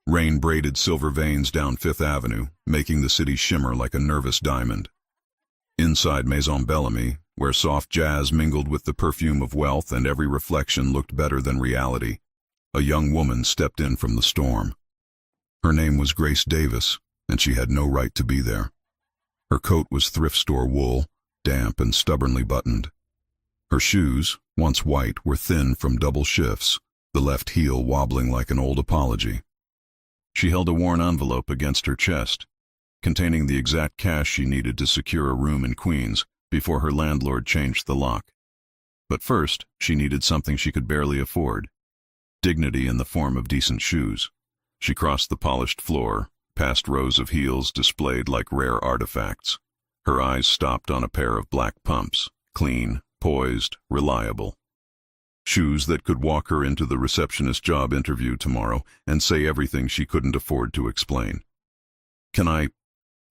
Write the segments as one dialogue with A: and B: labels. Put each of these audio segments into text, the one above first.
A: Rain braided silver veins down Fifth Avenue, making the city shimmer like a nervous diamond. Inside Maison Bellamy, where soft jazz mingled with the perfume of wealth and every reflection looked better than reality, a young woman stepped in from the storm. Her name was Grace Davis, and she had no right to be there. Her coat was thrift store wool, damp and stubbornly buttoned. Her shoes, once white, were thin from double shifts, the left heel wobbling like an old apology. She held a worn envelope against her chest, containing the exact cash she needed to secure a room in Queens before her landlord changed the lock. But first, she needed something she could barely afford: dignity in the form of decent shoes. She crossed the polished floor, past rows of heels displayed like rare artifacts. Her eyes stopped on a pair of black pumps, clean, poised, reliable. Shoes that could walk her into the receptionist job interview tomorrow and say everything she couldn't afford to explain. "Can I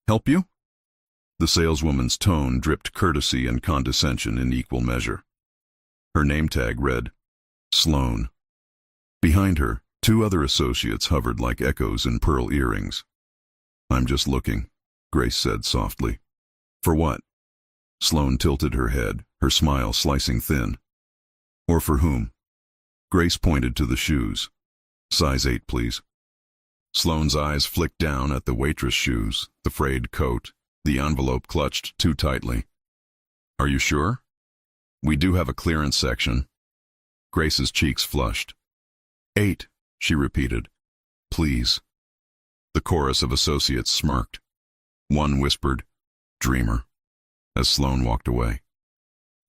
A: help you?" The saleswoman's tone dripped courtesy and condescension in equal measure. Her name tag read, Sloan. Behind her, two other associates hovered like echoes in pearl earrings. "I'm just looking," Grace said softly. "For what?" Sloan tilted her head, her smile slicing thin. "Or for whom?" Grace pointed to the shoes. "Size 8, please." Sloan's eyes flicked down at the waitress shoes, the frayed coat, the envelope clutched too tightly. "Are you sure? We do have a clearance section." Grace's cheeks flushed. 8, she repeated. "Please." The chorus of associates smirked. One whispered, "Dreamer," as Sloan walked away.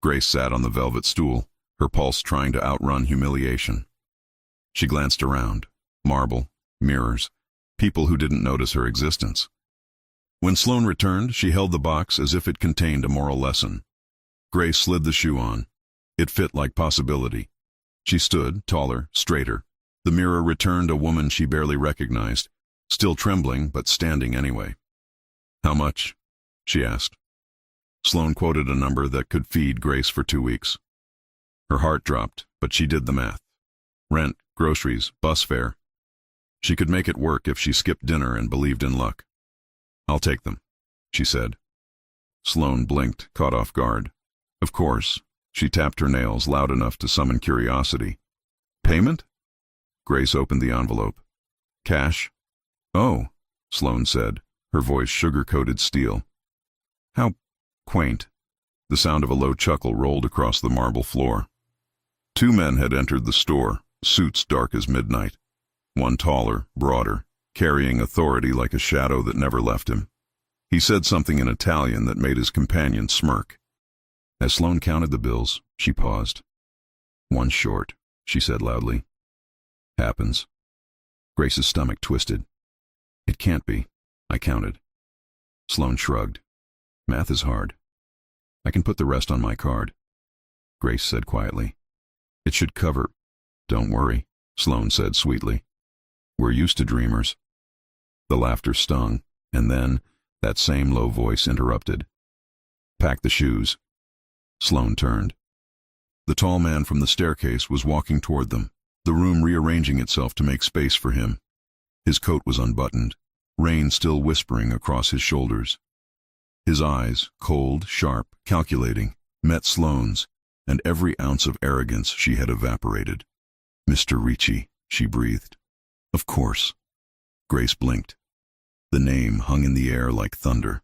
A: Grace sat on the velvet stool, her pulse trying to outrun humiliation. She glanced around. Marble, mirrors, people who didn't notice her existence. When Sloan returned, she held the box as if it contained a moral lesson. Grace slid the shoe on. It fit like possibility. She stood, taller, straighter. The mirror returned a woman she barely recognized, still trembling but standing anyway. "How much?" she asked. Sloan quoted a number that could feed Grace for 2 weeks. Her heart dropped, but she did the math. Rent, groceries, bus fare. She could make it work if she skipped dinner and believed in luck. "I'll take them," she said. Sloan blinked, caught off guard. Of course. She tapped her nails loud enough to summon curiosity. "Payment?" Grace opened the envelope. "Cash?" "Oh," Sloan said, her voice sugar-coated steel. "How quaint." The sound of a low chuckle rolled across the marble floor. 2 men had entered the store, suits dark as midnight. One taller, broader, carrying authority like a shadow that never left him. He said something in Italian that made his companion smirk. As Sloan counted the bills, she paused. "One short," she said loudly. "Happens." Grace's stomach twisted. "It can't be," I counted. Sloan shrugged. "Math is hard. I can put the rest on my card." Grace said quietly. "It should cover." "Don't worry," Sloan said sweetly. "We're used to dreamers." The laughter stung, and then that same low voice interrupted. "Pack the shoes." Sloan turned. The tall man from the staircase was walking toward them, the room rearranging itself to make space for him. His coat was unbuttoned, rain still whispering across his shoulders. His eyes, cold, sharp, calculating, met Sloan's, and every ounce of arrogance she had evaporated. "Mr. Ricci," she breathed. "Of course." Grace blinked. The name hung in the air like thunder.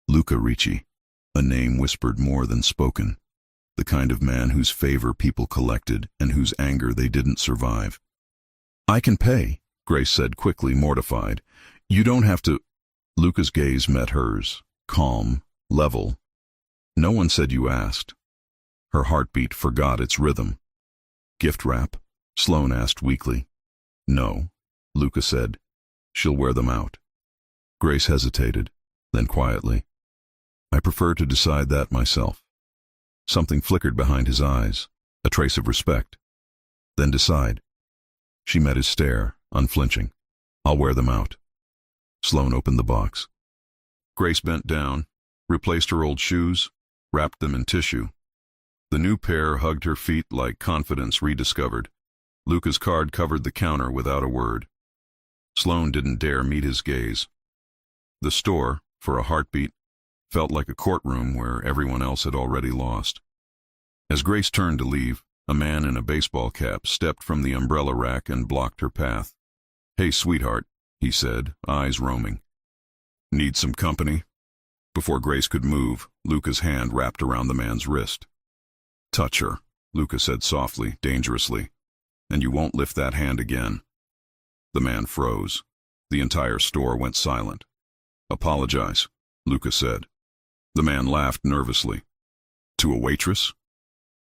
A: Luca Ricci, a name whispered more than spoken, the kind of man whose favor people collected and whose anger they didn't survive. "I can pay," Grace said quickly, mortified. "You don't have to—" Luca's gaze met hers, calm, level. "No one said you asked." Her heartbeat forgot its rhythm. "Gift wrap?" Sloan asked weakly. "No," Luca said. "She'll wear them out." Grace hesitated, then quietly. "I prefer to decide that myself." Something flickered behind his eyes, a trace of respect. "Then decide." She met his stare, unflinching. "I'll wear them out." Sloan opened the box. Grace bent down, replaced her old shoes, wrapped them in tissue. The new pair hugged her feet like confidence rediscovered. Luca's card covered the counter without a word. Sloane didn't dare meet his gaze. The store, for a heartbeat, felt like a courtroom where everyone else had already lost. As Grace turned to leave, a man in a baseball cap stepped from the umbrella rack and blocked her path. "Hey, sweetheart," he said, eyes roaming. "Need some company?" Before Grace could move, Luca's hand wrapped around the man's wrist. "Touch her," Luca said softly, dangerously, "and you won't lift that hand again." The man froze. The entire store went silent. "Apologize," Luca said. The man laughed nervously. "To a waitress?"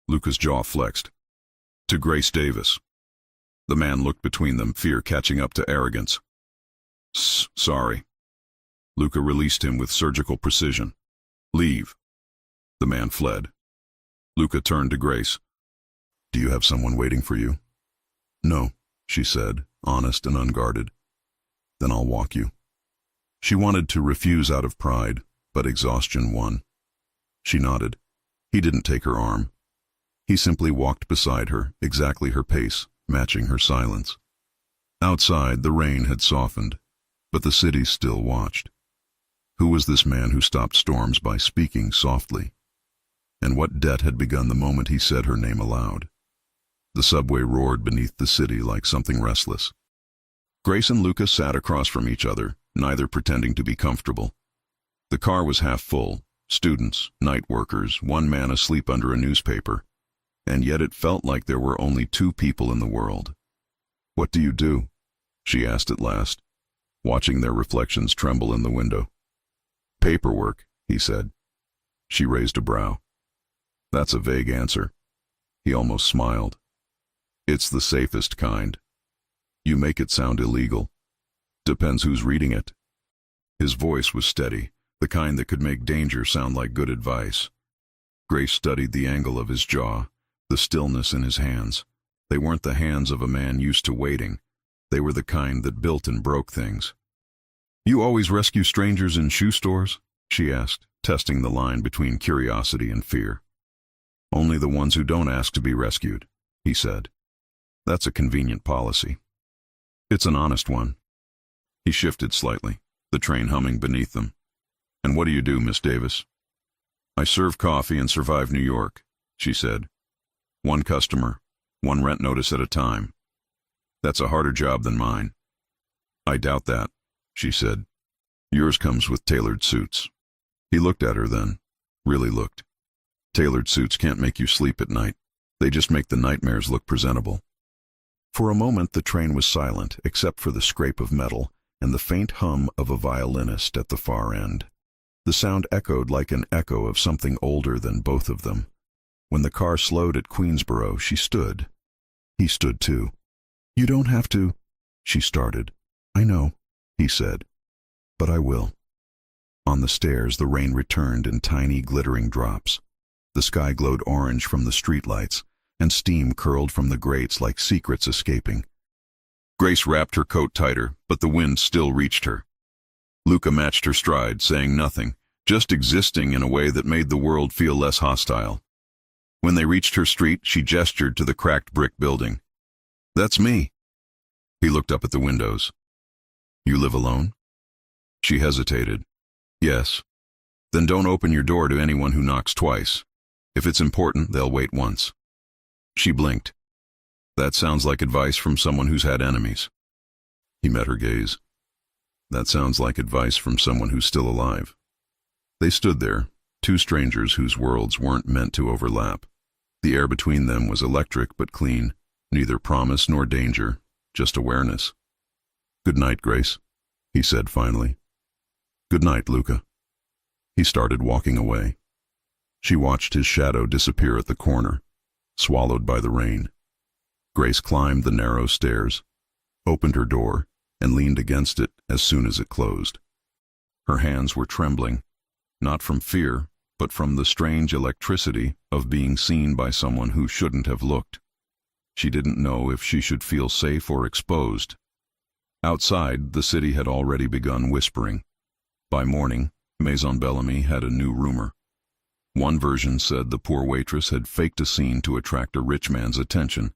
A: Luca's jaw flexed. "To Grace Davis." The man looked between them, fear catching up to arrogance. Sorry." Luca released him with surgical precision. "Leave." The man fled. Luca turned to Grace. "Do you have someone waiting for you?" "No," she said, honest and unguarded. "Then I'll walk you." She wanted to refuse out of pride, but exhaustion won. She nodded. He didn't take her arm. He simply walked beside her, exactly her pace, matching her silence. Outside, the rain had softened, but the city still watched. Who was this man who stopped storms by speaking softly? And what debt had begun the moment he said her name aloud? The subway roared beneath the city like something restless. Grace and Luca sat across from each other, neither pretending to be comfortable. The car was half full, students, night workers, one man asleep under a newspaper, and yet it felt like there were only two people in the world. "What do you do?" she asked at last, watching their reflections tremble in the window. "Paperwork," he said. She raised a brow. "That's a vague answer." He almost smiled. "It's the safest kind. You make it sound illegal. Depends who's reading it." His voice was steady, the kind that could make danger sound like good advice. Grace studied the angle of his jaw, the stillness in his hands. They weren't the hands of a man used to waiting. They were the kind that built and broke things. "You always rescue strangers in shoe stores?" she asked, testing the line between curiosity and fear. "Only the ones who don't ask to be rescued," he said. "That's a convenient policy." "It's an honest one." He shifted slightly, the train humming beneath them. "And what do you do, Miss Davis?" "I serve coffee and survive New York," she said. "One customer, one rent notice at a time. That's a harder job than mine." "I doubt that," she said. "Yours comes with tailored suits." He looked at her then, really looked. Tailored suits can't make you sleep at night. They just make the nightmares look presentable. For a moment the train was silent, except for the scrape of metal and the faint hum of a violinist at the far end. The sound echoed like an echo of something older than both of them. When the car slowed at Queensboro, she stood. He stood too. "You don't have to," she started. "I know," he said, "but I will." On the stairs, the rain returned in tiny, glittering drops. The sky glowed orange from the streetlights, and steam curled from the grates like secrets escaping. Grace wrapped her coat tighter, but the wind still reached her. Luca matched her stride, saying nothing, just existing in a way that made the world feel less hostile. When they reached her street, she gestured to the cracked brick building. "That's me." He looked up at the windows. "You live alone?" She hesitated. "Yes." "Then don't open your door to anyone who knocks twice. If it's important, they'll wait once." She blinked. "That sounds like advice from someone who's had enemies." He met her gaze. "That sounds like advice from someone who's still alive." They stood there, two strangers whose worlds weren't meant to overlap. The air between them was electric but clean, neither promise nor danger, just awareness. "Good night, Grace," he said finally. "Good night, Luca." He started walking away. She watched his shadow disappear at the corner, swallowed by the rain. Grace climbed the narrow stairs, opened her door, and leaned against it as soon as it closed. Her hands were trembling, not from fear, but from the strange electricity of being seen by someone who shouldn't have looked. She didn't know if she should feel safe or exposed. Outside, the city had already begun whispering. By morning, Maison Bellamy had a new rumor. One version said the poor waitress had faked a scene to attract a rich man's attention.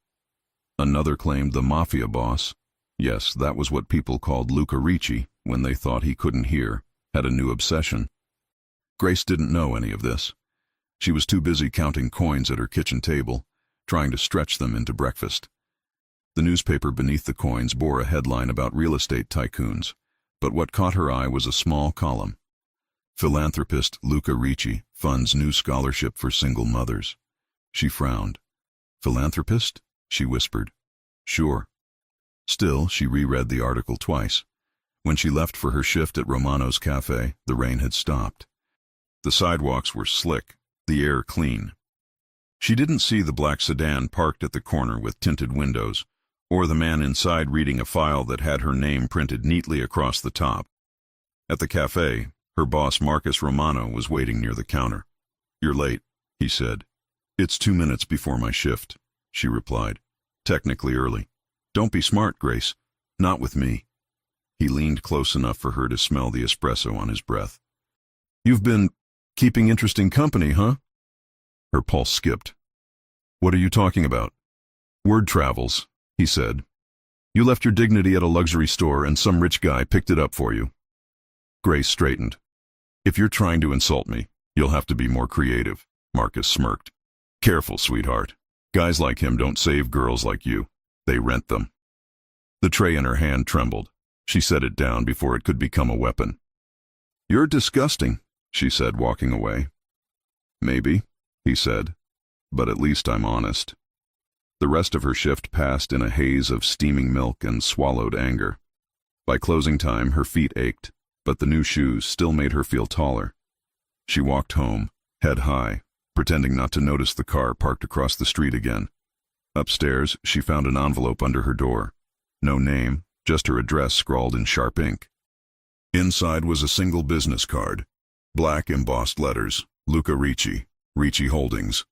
A: Another claimed the Mafia boss, Yes, that was what people called Luca Ricci when they thought he couldn't hear, had a new obsession. Grace didn't know any of this. She was too busy counting coins at her kitchen table, trying to stretch them into breakfast. The newspaper beneath the coins bore a headline about real estate tycoons, but what caught her eye was a small column. Philanthropist Luca Ricci funds new scholarship for single mothers. She frowned. Philanthropist? She whispered. Sure. Still, she reread the article twice. When she left for her shift at Romano's cafe, the rain had stopped. The sidewalks were slick, the air clean. She didn't see the black sedan parked at the corner with tinted windows, or the man inside reading a file that had her name printed neatly across the top. At the cafe, her boss Marcus Romano was waiting near the counter. You're late, he said. It's 2 minutes before my shift, she replied. Technically early. Don't be smart, Grace. Not with me. He leaned close enough for her to smell the espresso on his breath. You've been keeping interesting company, huh? Her pulse skipped. What are you talking about? Word travels, he said. You left your dignity at a luxury store and some rich guy picked it up for you. Grace straightened. If you're trying to insult me, you'll have to be more creative, Marcus smirked. Careful, sweetheart. Guys like him don't save girls like you. They rent them. The tray in her hand trembled. She set it down before it could become a weapon. You're disgusting, she said, walking away. Maybe, he said, but at least I'm honest. The rest of her shift passed in a haze of steaming milk and swallowed anger. By closing time, her feet ached, but the new shoes still made her feel taller. She walked home, head high, pretending not to notice the car parked across the street again. Upstairs, she found an envelope under her door. No name, just her address scrawled in sharp ink. Inside was a single business card. Black embossed letters, Luca Ricci, Ricci Holdings.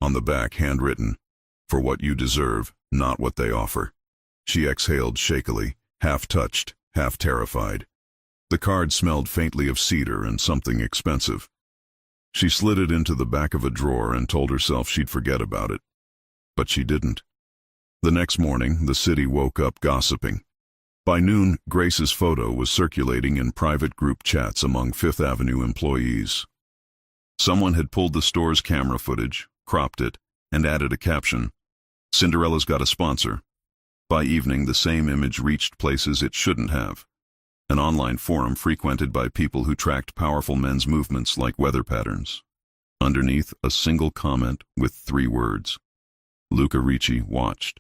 A: On the back, handwritten, for what you deserve, not what they offer. She exhaled shakily, half touched, half terrified. The card smelled faintly of cedar and something expensive. She slid it into the back of a drawer and told herself she'd forget about it. But she didn't. The next morning, the city woke up gossiping. By noon, Grace's photo was circulating in private group chats among Fifth Avenue employees. Someone had pulled the store's camera footage, cropped it, and added a caption. Cinderella's got a sponsor. By evening, the same image reached places it shouldn't have. An online forum frequented by people who tracked powerful men's movements like weather patterns. Underneath, a single comment with 3 words. Luca Ricci watched.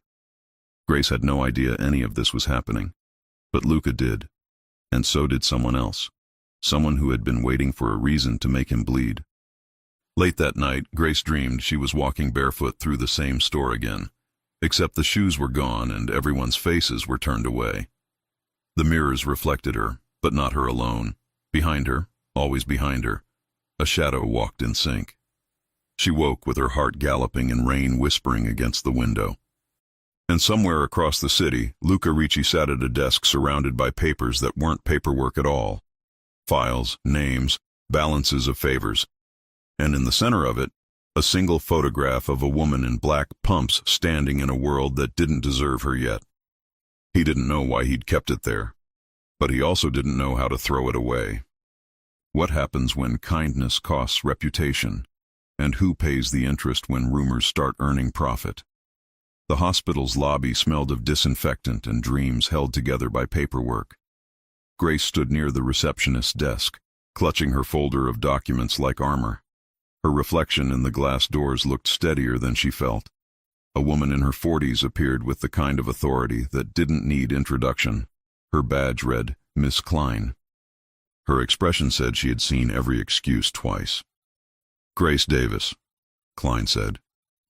A: Grace had no idea any of this was happening. But Luca did. And so did someone else. Someone who had been waiting for a reason to make him bleed. Late that night, Grace dreamed she was walking barefoot through the same store again. Except the shoes were gone and everyone's faces were turned away. The mirrors reflected her, but not her alone. Behind her, always behind her, a shadow walked in sync. She woke with her heart galloping and rain whispering against the window. And somewhere across the city, Luca Ricci sat at a desk surrounded by papers that weren't paperwork at all. Files, names, balances of favors. And in the center of it, a single photograph of a woman in black pumps standing in a world that didn't deserve her yet. He didn't know why he'd kept it there, but he also didn't know how to throw it away. What happens when kindness costs reputation? And who pays the interest when rumors start earning profit? The hospital's lobby smelled of disinfectant and dreams held together by paperwork. Grace stood near the receptionist's desk, clutching her folder of documents like armor. Her reflection in the glass doors looked steadier than she felt. A woman in her 40s appeared with the kind of authority that didn't need introduction. Her badge read, Miss Klein. Her expression said she had seen every excuse twice. Grace Davis, Klein said.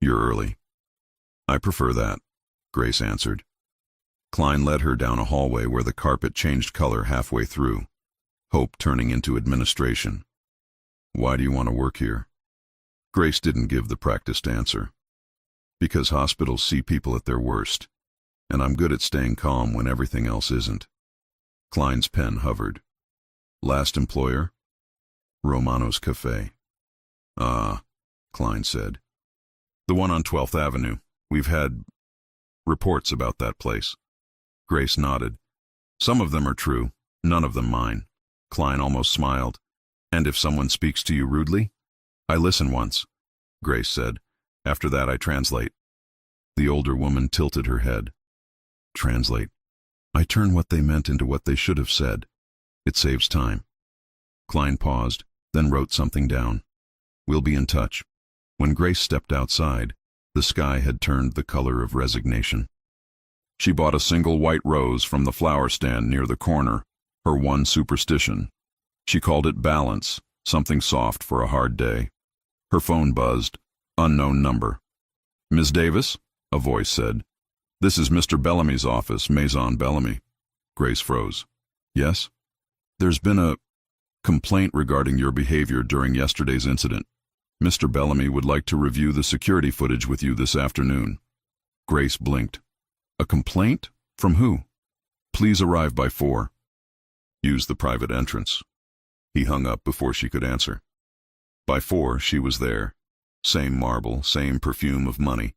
A: You're early. I prefer that, Grace answered. Klein led her down a hallway where the carpet changed color halfway through, hope turning into administration. Why do you want to work here? Grace didn't give the practiced answer. Because hospitals see people at their worst, and I'm good at staying calm when everything else isn't. Klein's pen hovered. Last employer? Romano's Cafe. Ah, Klein said. The one on 12th Avenue. We've had reports about that place. Grace nodded. Some of them are true, none of them mine. Klein almost smiled. And if someone speaks to you rudely? I listen once, Grace said. After that I translate. The older woman tilted her head. Translate. I turn what they meant into what they should have said. It saves time. Klein paused, then wrote something down. We'll be in touch. When Grace stepped outside, the sky had turned the color of resignation. She bought a single white rose from the flower stand near the corner, her one superstition. She called it balance, something soft for a hard day. Her phone buzzed. Unknown number. Ms. Davis? A voice said. This is Mr. Bellamy's office, Maison Bellamy. Grace froze. Yes? There's been a complaint regarding your behavior during yesterday's incident. Mr. Bellamy would like to review the security footage with you this afternoon. Grace blinked. A complaint? From who? Please arrive by 4. Use the private entrance. He hung up before she could answer. By 4, she was there. Same marble, same perfume of money.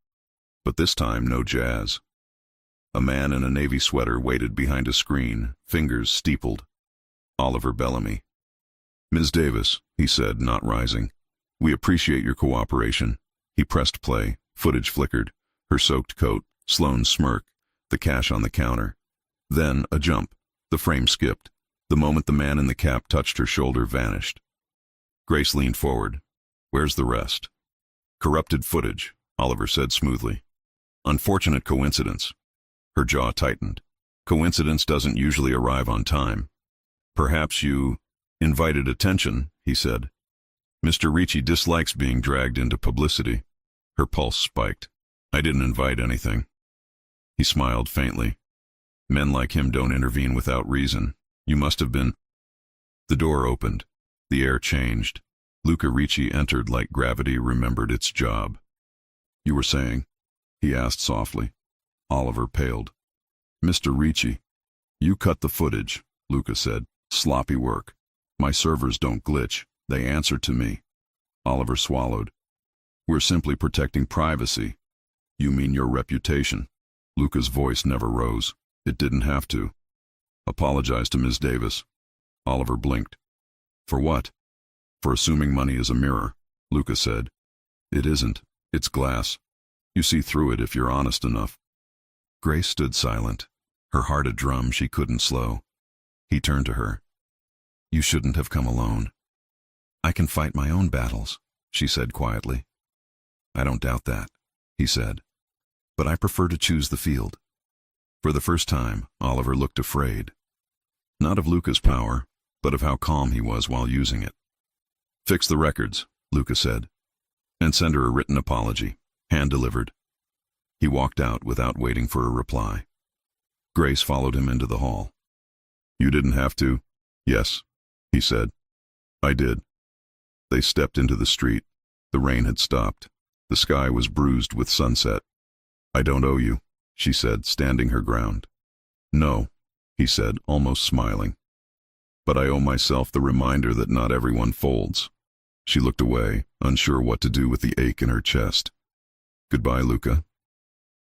A: But this time, no jazz. A man in a navy sweater waited behind a screen, fingers steepled. Oliver Bellamy. Ms. Davis, he said, not rising. We appreciate your cooperation. He pressed play. Footage flickered. Her soaked coat, Sloane's smirk, the cash on the counter. Then, a jump. The frame skipped. The moment the man in the cap touched her shoulder vanished. Grace leaned forward. Where's the rest? Corrupted footage, Oliver said smoothly. Unfortunate coincidence. Her jaw tightened. Coincidence doesn't usually arrive on time. Perhaps you invited attention, he said. Mr. Ricci dislikes being dragged into publicity. Her pulse spiked. I didn't invite anything. He smiled faintly. Men like him don't intervene without reason. You must have been. The door opened. The air changed. Luca Ricci entered like gravity remembered its job. You were saying? He asked softly. Oliver paled. Mr. Ricci. You cut the footage, Luca said. Sloppy work. My servers don't glitch. They answer to me. Oliver swallowed. We're simply protecting privacy. You mean your reputation? Luca's voice never rose. It didn't have to. Apologize to Ms. Davis. Oliver blinked. For what? For assuming money is a mirror, Luca said. It isn't. It's glass. You see through it if you're honest enough. Grace stood silent, her heart a drum she couldn't slow. He turned to her. You shouldn't have come alone. I can fight my own battles, she said quietly. I don't doubt that, he said. But I prefer to choose the field. For the first time, Oliver looked afraid. Not of Luca's power, but of how calm he was while using it. Fix the records, Luca said, and send her a written apology, hand-delivered. He walked out without waiting for a reply. Grace followed him into the hall. You didn't have to? Yes, he said. I did. They stepped into the street. The rain had stopped. The sky was bruised with sunset. I don't owe you, she said, standing her ground. No, he said, almost smiling. But I owe myself the reminder that not everyone folds. She looked away, unsure what to do with the ache in her chest. Goodbye, Luca.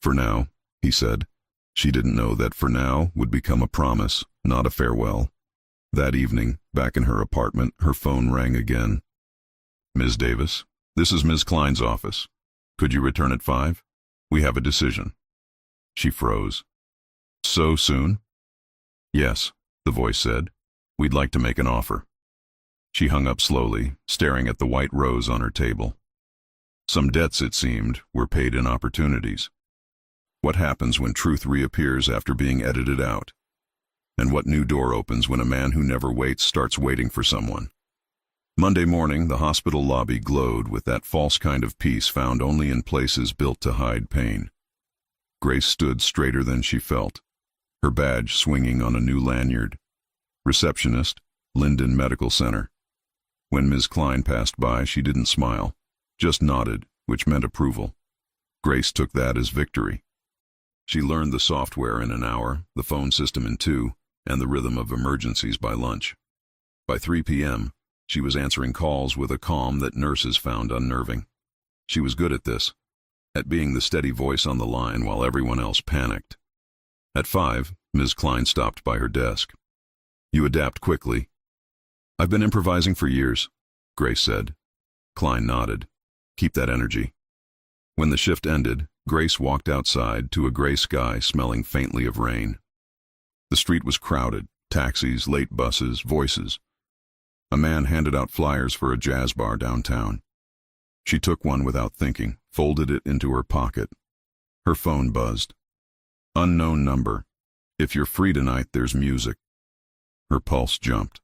A: For now, he said. She didn't know that for now would become a promise, not a farewell. That evening, back in her apartment, her phone rang again. Ms. Davis, this is Ms. Klein's office. Could you return at 5? We have a decision. She froze. So soon? Yes, the voice said. We'd like to make an offer. She hung up slowly, staring at the white rose on her table. Some debts, it seemed, were paid in opportunities. What happens when truth reappears after being edited out? And what new door opens when a man who never waits starts waiting for someone? Monday morning, the hospital lobby glowed with that false kind of peace found only in places built to hide pain. Grace stood straighter than she felt, her badge swinging on a new lanyard. Receptionist, Linden Medical Center. When Ms. Klein passed by, she didn't smile, just nodded, which meant approval. Grace took that as victory. She learned the software in an hour, the phone system in 2, and the rhythm of emergencies by lunch. By 3 p.m., she was answering calls with a calm that nurses found unnerving. She was good at this, at being the steady voice on the line while everyone else panicked. At 5, Ms. Klein stopped by her desk. You adapt quickly. I've been improvising for years, Grace said. Klein nodded. Keep that energy. When the shift ended, Grace walked outside to a gray sky smelling faintly of rain. The street was crowded, taxis, late buses, voices. A man handed out flyers for a jazz bar downtown. She took one without thinking, folded it into her pocket. Her phone buzzed. Unknown number. If you're free tonight, there's music. Her pulse jumped.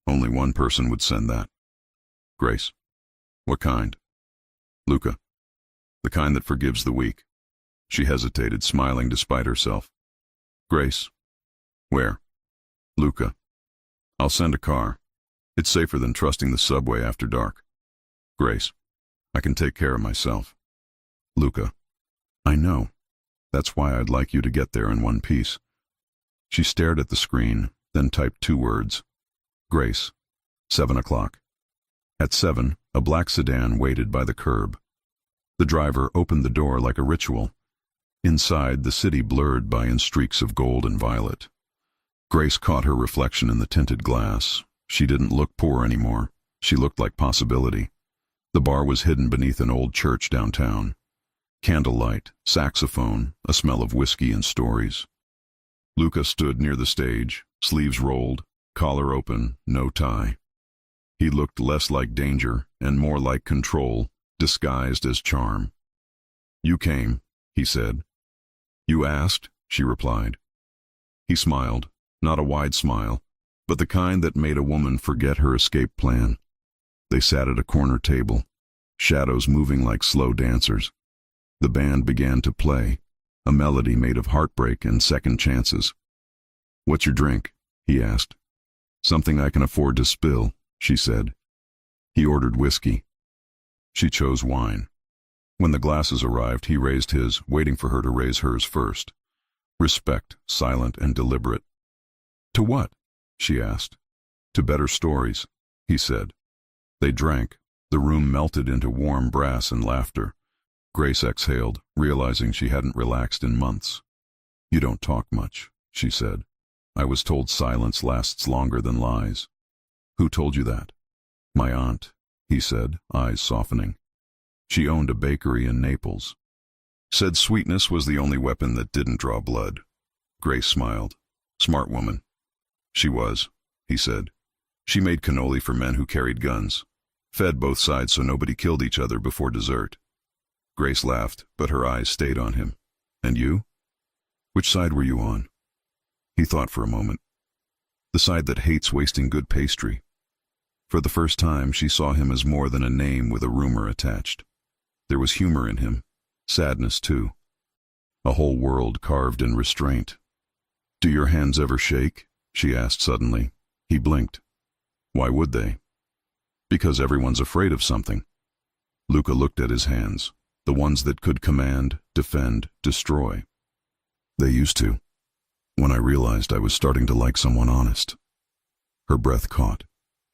A: Only one person would send that. Grace. What kind? Luca. The kind that forgives the weak. She hesitated, smiling despite herself. Grace. Where? Luca. I'll send a car. It's safer than trusting the subway after dark. Grace. I can take care of myself. Luca. I know. That's why I'd like you to get there in one piece. She stared at the screen, then typed 2 words. Grace. 7 o'clock. At 7, a black sedan waited by the curb. The driver opened the door like a ritual. Inside, the city blurred by in streaks of gold and violet. Grace caught her reflection in the tinted glass. She didn't look poor anymore. She looked like possibility. The bar was hidden beneath an old church downtown. Candlelight, saxophone, a smell of whiskey and stories. Luca stood near the stage, sleeves rolled, collar open, no tie. He looked less like danger and more like control, disguised as charm. You came, he said. You asked, she replied. He smiled, not a wide smile, but the kind that made a woman forget her escape plan. They sat at a corner table, shadows moving like slow dancers. The band began to play, a melody made of heartbreak and second chances. What's your drink? He asked. Something I can afford to spill, she said. He ordered whiskey. She chose wine. When the glasses arrived, he raised his, waiting for her to raise hers first. Respect, silent and deliberate. To what? She asked. To better stories, he said. They drank. The room melted into warm brass and laughter. Grace exhaled, realizing she hadn't relaxed in months. You don't talk much, she said. I was told silence lasts longer than lies. Who told you that? My aunt, he said, eyes softening. She owned a bakery in Naples. Said sweetness was the only weapon that didn't draw blood. Grace smiled. Smart woman. She was, he said. She made cannoli for men who carried guns. Fed both sides so nobody killed each other before dessert. Grace laughed, but her eyes stayed on him. And you? Which side were you on? He thought for a moment. The side that hates wasting good pastry. For the first time, she saw him as more than a name with a rumor attached. There was humor in him, sadness too. A whole world carved in restraint. Do your hands ever shake? She asked suddenly. He blinked. Why would they? Because everyone's afraid of something. Luca looked at his hands, the ones that could command, defend, destroy. They used to, when I realized I was starting to like someone honest. Her breath caught.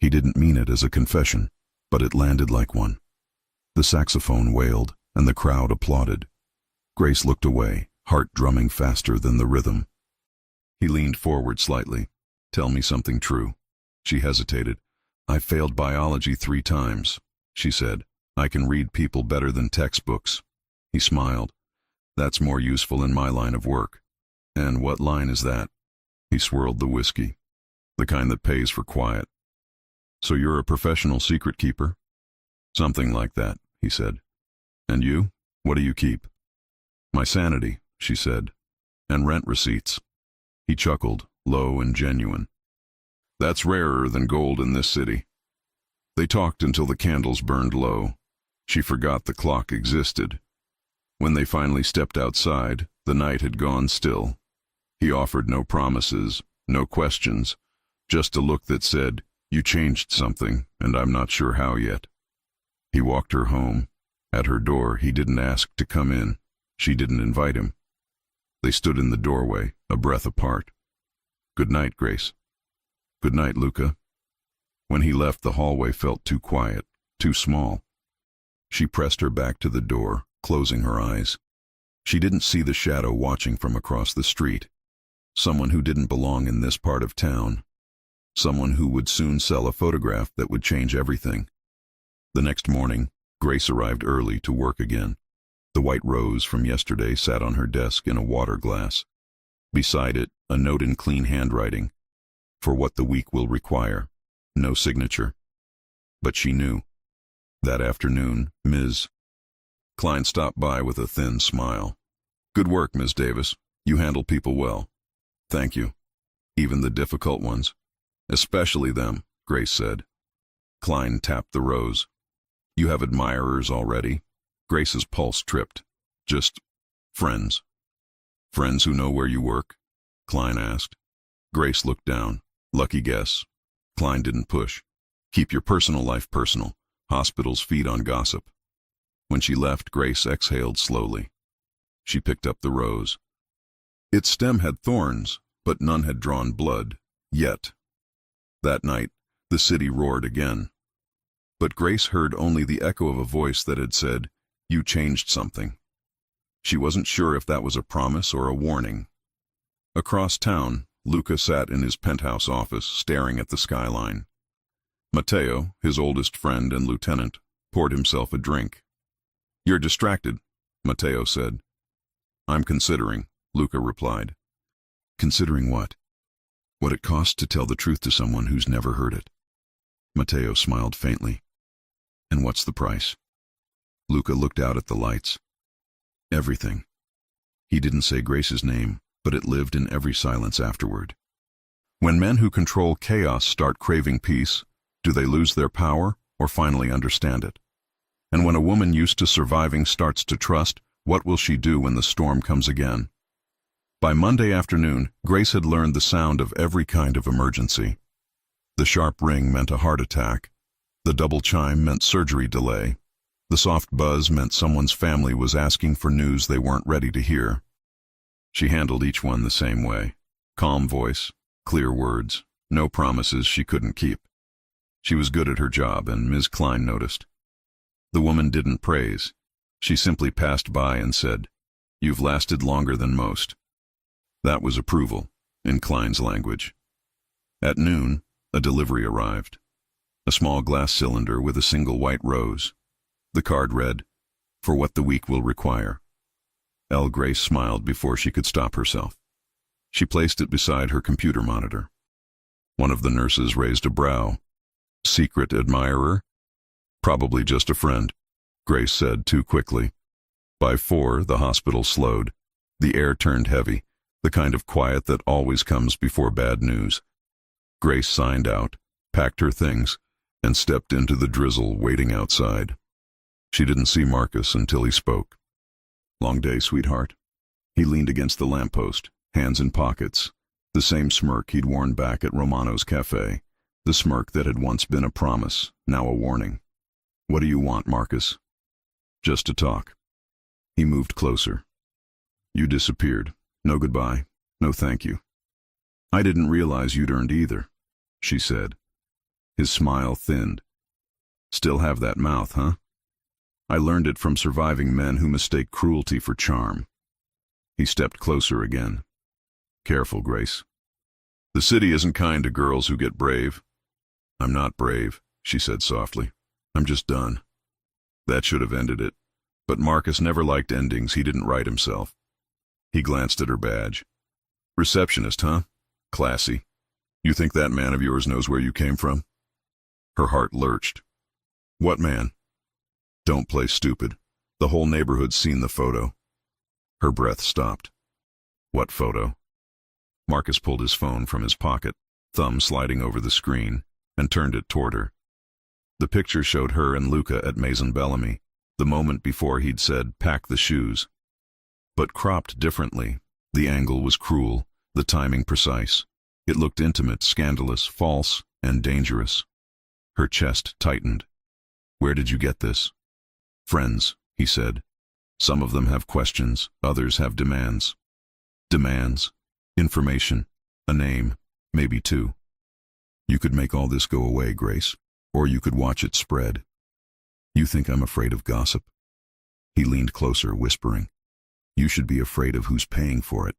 A: He didn't mean it as a confession, but it landed like one. The saxophone wailed, and the crowd applauded. Grace looked away, heart drumming faster than the rhythm. He leaned forward slightly. Tell me something true. She hesitated. I failed biology 3 times, she said. I can read people better than textbooks. He smiled. That's more useful in my line of work. And what line is that? He swirled the whiskey. The kind that pays for quiet. So you're a professional secret keeper? Something like that, he said. And you? What do you keep? My sanity, she said. And rent receipts. He chuckled, low and genuine. That's rarer than gold in this city. They talked until the candles burned low. She forgot the clock existed. When they finally stepped outside, the night had gone still. He offered no promises, no questions, just a look that said, you changed something, and I'm not sure how yet. He walked her home. At her door, he didn't ask to come in. She didn't invite him. They stood in the doorway, a breath apart. Good night, Grace. Good night, Luca. When he left, the hallway felt too quiet, too small. She pressed her back to the door, closing her eyes. She didn't see the shadow watching from across the street. Someone who didn't belong in this part of town. Someone who would soon sell a photograph that would change everything. The next morning, Grace arrived early to work again. The white rose from yesterday sat on her desk in a water glass. Beside it, a note in clean handwriting. For what the week will require. No signature. But she knew. That afternoon, Ms. Klein stopped by with a thin smile. Good work, Ms. Davis. You handle people well. Thank you. Even the difficult ones. Especially them, Grace said. Klein tapped the rose. You have admirers already? Grace's pulse tripped. Just friends. Friends who know where you work? Klein asked. Grace looked down. Lucky guess. Klein didn't push. Keep your personal life personal. Hospitals feed on gossip. When she left, Grace exhaled slowly. She picked up the rose. Its stem had thorns, but none had drawn blood, yet. That night, the city roared again. But Grace heard only the echo of a voice that had said, You changed something. She wasn't sure if that was a promise or a warning. Across town, Luca sat in his penthouse office, staring at the skyline. Matteo, his oldest friend and lieutenant, poured himself a drink. You're distracted, Matteo said. I'm considering, Luca replied. Considering what? What it costs to tell the truth to someone who's never heard it. Matteo smiled faintly. And what's the price? Luca looked out at the lights. Everything. He didn't say Grace's name, but it lived in every silence afterward. When men who control chaos start craving peace, do they lose their power or finally understand it? And when a woman used to surviving starts to trust, what will she do when the storm comes again? By Monday afternoon, Grace had learned the sound of every kind of emergency. The sharp ring meant a heart attack. The double chime meant surgery delay. The soft buzz meant someone's family was asking for news they weren't ready to hear. She handled each one the same way. Calm voice, clear words, no promises she couldn't keep. She was good at her job, and Ms. Klein noticed. The woman didn't praise. She simply passed by and said, You've lasted longer than most. That was approval, in Klein's language. At noon, a delivery arrived. A small glass cylinder with a single white rose. The card read, For what the week will require. Grace smiled before she could stop herself. She placed it beside her computer monitor. One of the nurses raised a brow. Secret admirer? Probably just a friend, Grace said too quickly. By 4, the hospital slowed. The air turned heavy, the kind of quiet that always comes before bad news. Grace signed out, packed her things, and stepped into the drizzle waiting outside. She didn't see Marcus until he spoke. Long day, sweetheart. He leaned against the lamppost, hands in pockets, the same smirk he'd worn back at Romano's cafe, the smirk that had once been a promise, now a warning. What do you want, Marcus? Just to talk. He moved closer. You disappeared. No goodbye. No thank you. I didn't realize you'd earned either, she said. His smile thinned. Still have that mouth, huh? I learned it from surviving men who mistake cruelty for charm. He stepped closer again. Careful, Grace. The city isn't kind to girls who get brave. I'm not brave, she said softly. I'm just done. That should have ended it. But Marcus never liked endings he didn't write himself. He glanced at her badge. Receptionist, huh? Classy. You think that man of yours knows where you came from? Her heart lurched. What man? Don't play stupid. The whole neighborhood's seen the photo. Her breath stopped. What photo? Marcus pulled his phone from his pocket, thumb sliding over the screen, and turned it toward her. The picture showed her and Luca at Maison Bellamy, the moment before he'd said, pack the shoes. But cropped differently. The angle was cruel, the timing precise. It looked intimate, scandalous, false, and dangerous. Her chest tightened. Where did you get this? Friends, he said. Some of them have questions, others have demands. Demands? Information. A name. Maybe 2. You could make all this go away, Grace, or you could watch it spread. You think I'm afraid of gossip? He leaned closer, whispering. You should be afraid of who's paying for it.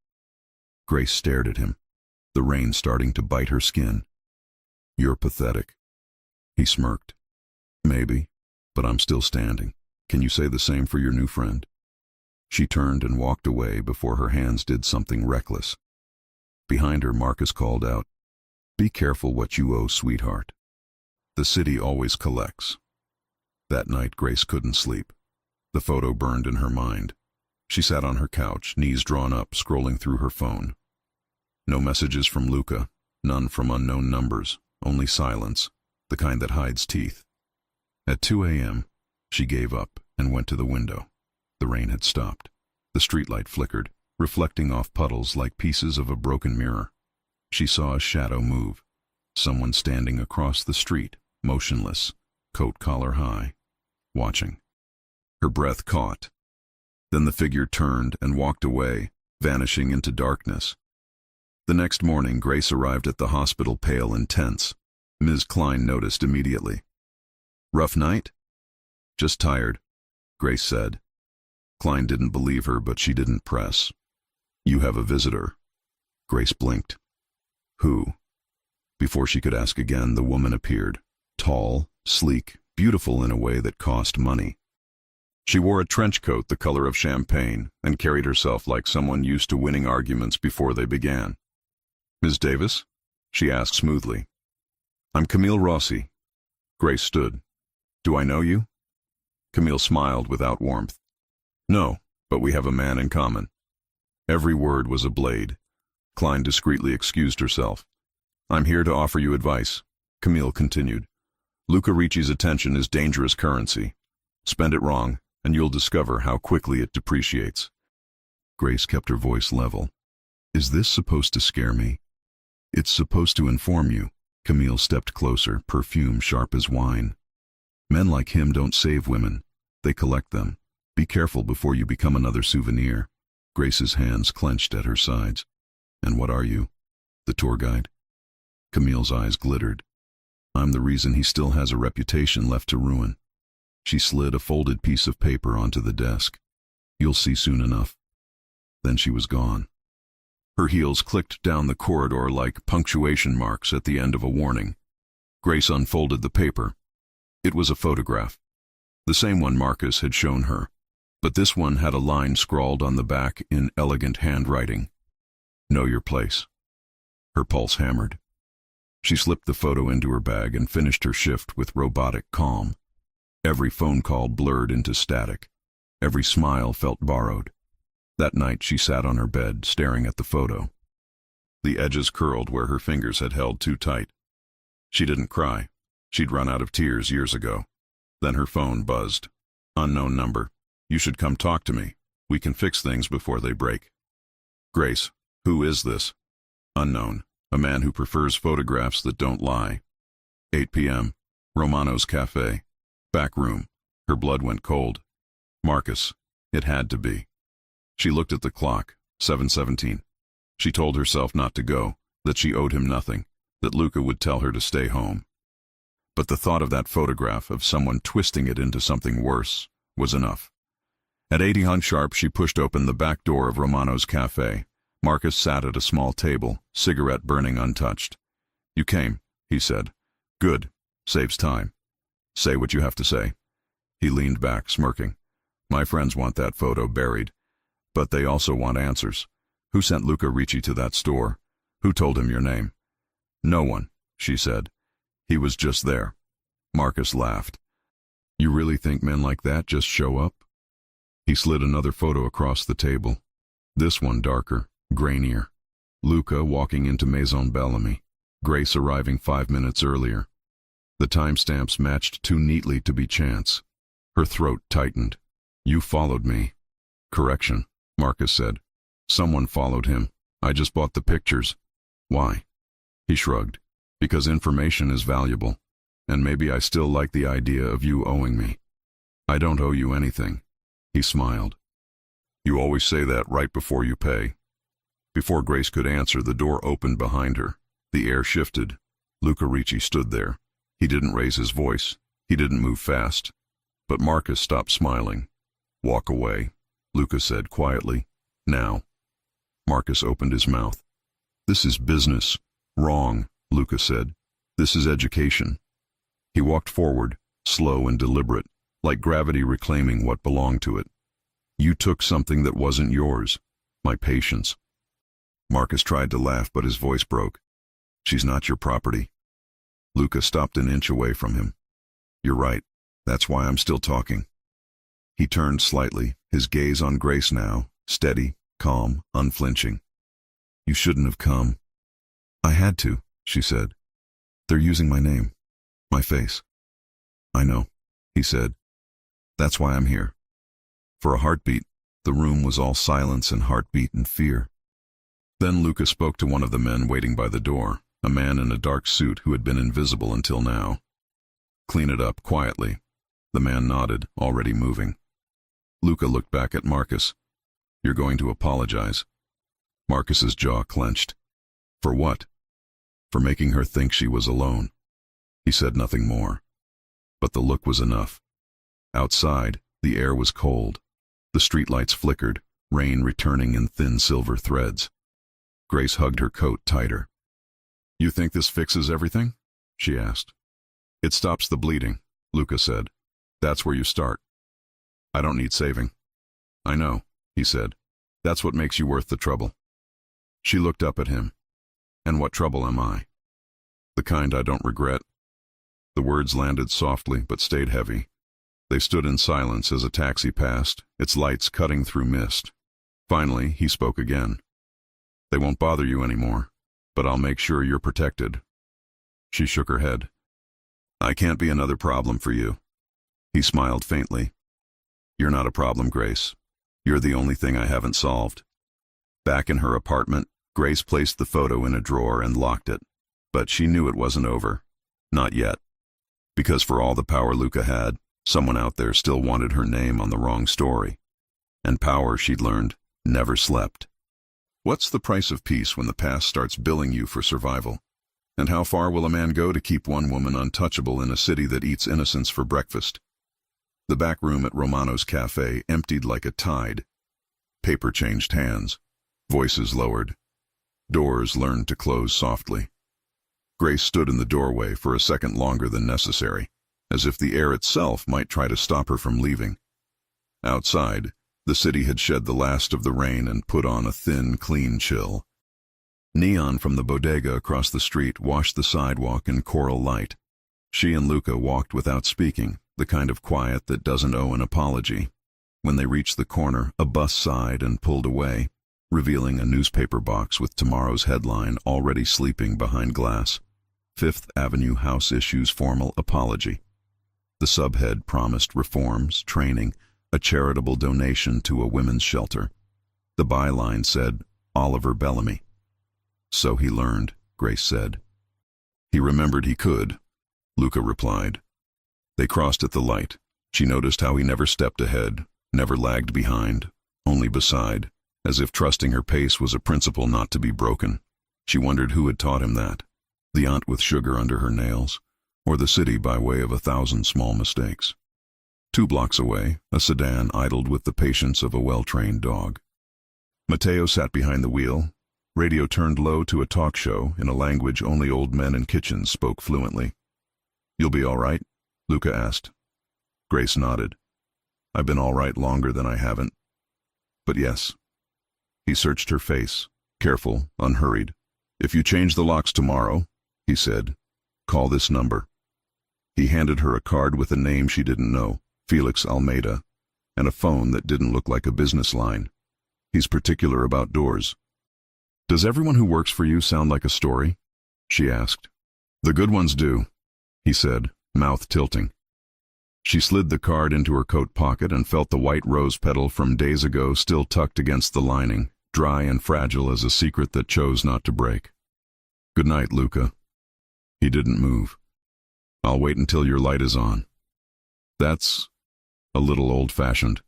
A: Grace stared at him, the rain starting to bite her skin. "You're pathetic." He smirked. "Maybe, but I'm still standing. Can you say the same for your new friend?" She turned and walked away before her hands did something reckless. Behind her, Marcus called out, "Be careful what you owe, sweetheart. The city always collects." That night, Grace couldn't sleep. The photo burned in her mind. She sat on her couch, knees drawn up, scrolling through her phone. No messages from Luca, none from unknown numbers, only silence, the kind that hides teeth. At 2 a.m., she gave up and went to the window. The rain had stopped. The streetlight flickered, reflecting off puddles like pieces of a broken mirror. She saw a shadow move, someone standing across the street, motionless, coat collar high, watching. Her breath caught. Then the figure turned and walked away, vanishing into darkness. The next morning, Grace arrived at the hospital pale and tense. Ms. Klein noticed immediately. "Rough night?" "Just tired," Grace said. Klein didn't believe her, but she didn't press. "You have a visitor." Grace blinked. "Who?" Before she could ask again, the woman appeared, tall, sleek, beautiful in a way that cost money. She wore a trench coat the color of champagne and carried herself like someone used to winning arguments before they began. "Ms. Davis?" she asked smoothly. "I'm Camille Rossi." Grace stood. "Do I know you?" Camille smiled without warmth. "No, but we have a man in common." Every word was a blade. Klein discreetly excused herself. "I'm here to offer you advice," Camille continued. "Luca Ricci's attention is dangerous currency. Spend it wrong, and you'll discover how quickly it depreciates." Grace kept her voice level. "Is this supposed to scare me?" "It's supposed to inform you." Camille stepped closer, perfume sharp as wine. "Men like him don't save women. They collect them. Be careful before you become another souvenir." Grace's hands clenched at her sides. "And what are you? The tour guide?" Camille's eyes glittered. "I'm the reason he still has a reputation left to ruin." She slid a folded piece of paper onto the desk. "You'll see soon enough." Then she was gone. Her heels clicked down the corridor like punctuation marks at the end of a warning. Grace unfolded the paper. It was a photograph. The same one Marcus had shown her. But this one had a line scrawled on the back in elegant handwriting. "Know your place." Her pulse hammered. She slipped the photo into her bag and finished her shift with robotic calm. Every phone call blurred into static. Every smile felt borrowed. That night she sat on her bed, staring at the photo. The edges curled where her fingers had held too tight. She didn't cry. She'd run out of tears years ago. Then her phone buzzed. "Unknown number. You should come talk to me. We can fix things before they break." "Grace, who is this?" "Unknown. A man who prefers photographs that don't lie." 8 p.m. Romano's Cafe. Back room. Her blood went cold. Marcus. It had to be. She looked at the clock. 7:17. She told herself not to go, that she owed him nothing, that Luca would tell her to stay home. But the thought of that photograph, of someone twisting it into something worse, was enough. At 80 sharp, she pushed open the back door of Romano's Cafe. Marcus sat at a small table, cigarette burning untouched. "You came," he said. "Good. Saves time. Say what you have to say." He leaned back, smirking. "My friends want that photo buried. But they also want answers. Who sent Luca Ricci to that store? Who told him your name?" "No one," she said. "He was just there." Marcus laughed. "You really think men like that just show up?" He slid another photo across the table. This one darker, grainier. Luca walking into Maison Bellamy. Grace arriving 5 minutes earlier. The timestamps matched too neatly to be chance. Her throat tightened. "You followed me." "Correction," Marcus said. "Someone followed him. I just bought the pictures." "Why?" He shrugged. "Because information is valuable. And maybe I still like the idea of you owing me." "I don't owe you anything." He smiled. "You always say that right before you pay." Before Grace could answer, the door opened behind her. The air shifted. Luca Ricci stood there. He didn't raise his voice. He didn't move fast. But Marcus stopped smiling. "Walk away," Luca said quietly. "Now." Marcus opened his mouth. "This is business." "Wrong," Luca said. "This is education." He walked forward, slow and deliberate, like gravity reclaiming what belonged to it. "You took something that wasn't yours. My patience." Marcus tried to laugh, but his voice broke. "She's not your property." Luca stopped an inch away from him. "You're right. That's why I'm still talking." He turned slightly, his gaze on Grace now, steady, calm, unflinching. "You shouldn't have come." "I had to," she said. "They're using my name, my face." "I know," he said. "That's why I'm here." For a heartbeat, the room was all silence and heartbeat and fear. Then Luca spoke to one of the men waiting by the door, a man in a dark suit who had been invisible until now. "Clean it up, quietly." The man nodded, already moving. Luca looked back at Marcus. "You're going to apologize." Marcus's jaw clenched. "For what?" "For making her think she was alone." He said nothing more. But the look was enough. Outside, the air was cold. The streetlights flickered, rain returning in thin silver threads. Grace hugged her coat tighter. "You think this fixes everything?" she asked. "It stops the bleeding," Luca said. "That's where you start." "I don't need saving." "I know," he said. "That's what makes you worth the trouble." She looked up at him. "And what trouble am I?" "The kind I don't regret." The words landed softly but stayed heavy. They stood in silence as a taxi passed, its lights cutting through mist. Finally, he spoke again. "They won't bother you anymore, but I'll make sure you're protected." She shook her head. "I can't be another problem for you." He smiled faintly. "You're not a problem, Grace. You're the only thing I haven't solved." Back in her apartment, Grace placed the photo in a drawer and locked it. But she knew it wasn't over. Not yet. Because for all the power Luca had, someone out there still wanted her name on the wrong story. And power, she'd learned, never slept. What's the price of peace when the past starts billing you for survival? And how far will a man go to keep one woman untouchable in a city that eats innocence for breakfast? The back room at Romano's cafe emptied like a tide. Paper changed hands. Voices lowered. Doors learned to close softly. Grace stood in the doorway for a second longer than necessary, as if the air itself might try to stop her from leaving. Outside, the city had shed the last of the rain and put on a thin, clean chill. Neon from the bodega across the street washed the sidewalk in coral light. She and Luca walked without speaking, the kind of quiet that doesn't owe an apology. When they reached the corner, a bus sighed and pulled away, revealing a newspaper box with tomorrow's headline already sleeping behind glass. Fifth Avenue House issues formal apology. The subhead promised reforms, training, a charitable donation to a women's shelter. The byline said, Oliver Bellamy. So he learned, Grace said. He remembered he could, Luca replied. They crossed at the light. She noticed how he never stepped ahead, never lagged behind, only beside, as if trusting her pace was a principle not to be broken. She wondered who had taught him that, the aunt with sugar under her nails, or the city by way of 1,000 small mistakes. 2 blocks away, a sedan idled with the patience of a well-trained dog. Matteo sat behind the wheel. Radio turned low to a talk show in a language only old men in kitchens spoke fluently. "You'll be all right?" Luca asked. Grace nodded. "I've been all right longer than I haven't. But yes." He searched her face, careful, unhurried. "If you change the locks tomorrow," he said, "call this number." He handed her a card with a name she didn't know, Felix Almeida, and a phone that didn't look like a business line. "He's particular about doors." "Does everyone who works for you sound like a story?" she asked. "The good ones do," he said, mouth tilting. She slid the card into her coat pocket and felt the white rose petal from days ago still tucked against the lining, dry and fragile as a secret that chose not to break. "Good night, Luca." He didn't move. "I'll wait until your light is on." "That's a little old-fashioned."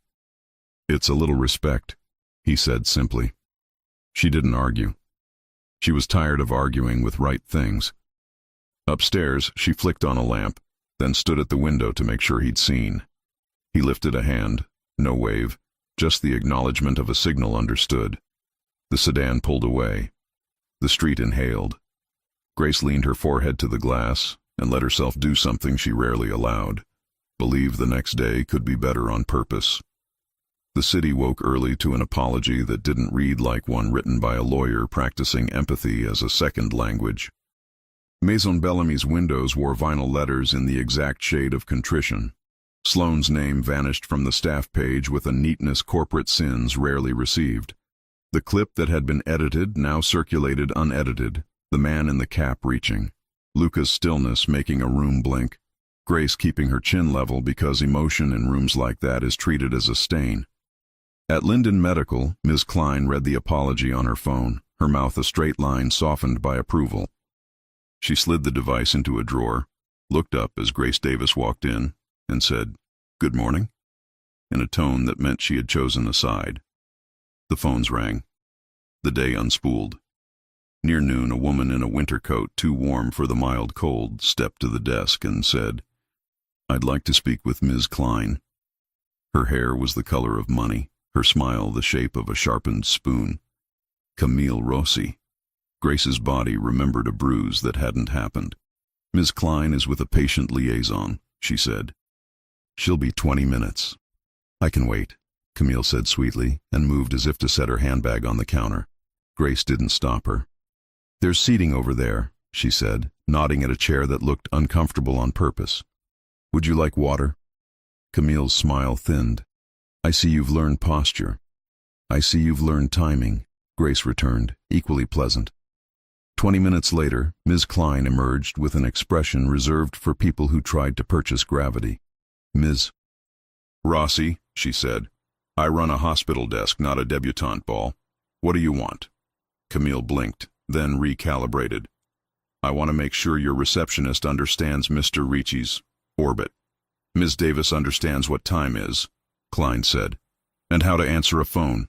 A: "It's a little respect," he said simply. She didn't argue. She was tired of arguing with right things. Upstairs, she flicked on a lamp, then stood at the window to make sure he'd seen. He lifted a hand, no wave, just the acknowledgement of a signal understood. The sedan pulled away. The street inhaled. Grace leaned her forehead to the glass and let herself do something she rarely allowed. Believe the next day could be better on purpose. The city woke early to an apology that didn't read like one written by a lawyer practicing empathy as a second language. Maison Bellamy's windows wore vinyl letters in the exact shade of contrition. Sloane's name vanished from the staff page with a neatness corporate sins rarely received. The clip that had been edited now circulated unedited, the man in the cap reaching. Luca's stillness making a room blink. Grace keeping her chin level because emotion in rooms like that is treated as a stain. At Linden Medical, Ms. Klein read the apology on her phone, her mouth a straight line softened by approval. She slid the device into a drawer, looked up as Grace Davis walked in, and said, "Good morning," in a tone that meant she had chosen a side. The phones rang. The day unspooled. Near noon, a woman in a winter coat too warm for the mild cold stepped to the desk and said, "I'd like to speak with Ms. Klein." Her hair was the color of money, her smile the shape of a sharpened spoon. Camille Rossi. Grace's body remembered a bruise that hadn't happened. "Ms. Klein is with a patient liaison," she said. "She'll be 20 minutes. "I can wait," Camille said sweetly, and moved as if to set her handbag on the counter. Grace didn't stop her. "There's seating over there," she said, nodding at a chair that looked uncomfortable on purpose. "Would you like water?" Camille's smile thinned. "I see you've learned posture." "I see you've learned timing," Grace returned, equally pleasant. 20 minutes later, Ms. Klein emerged with an expression reserved for people who tried to purchase gravity. "Ms. Rossi," she said, "I run a hospital desk, not a debutante ball. What do you want?" Camille blinked, then recalibrated. "I want to make sure your receptionist understands Mr. Ricci's orbit." "Ms. Davis understands what time is," Klein said, "and how to answer a phone.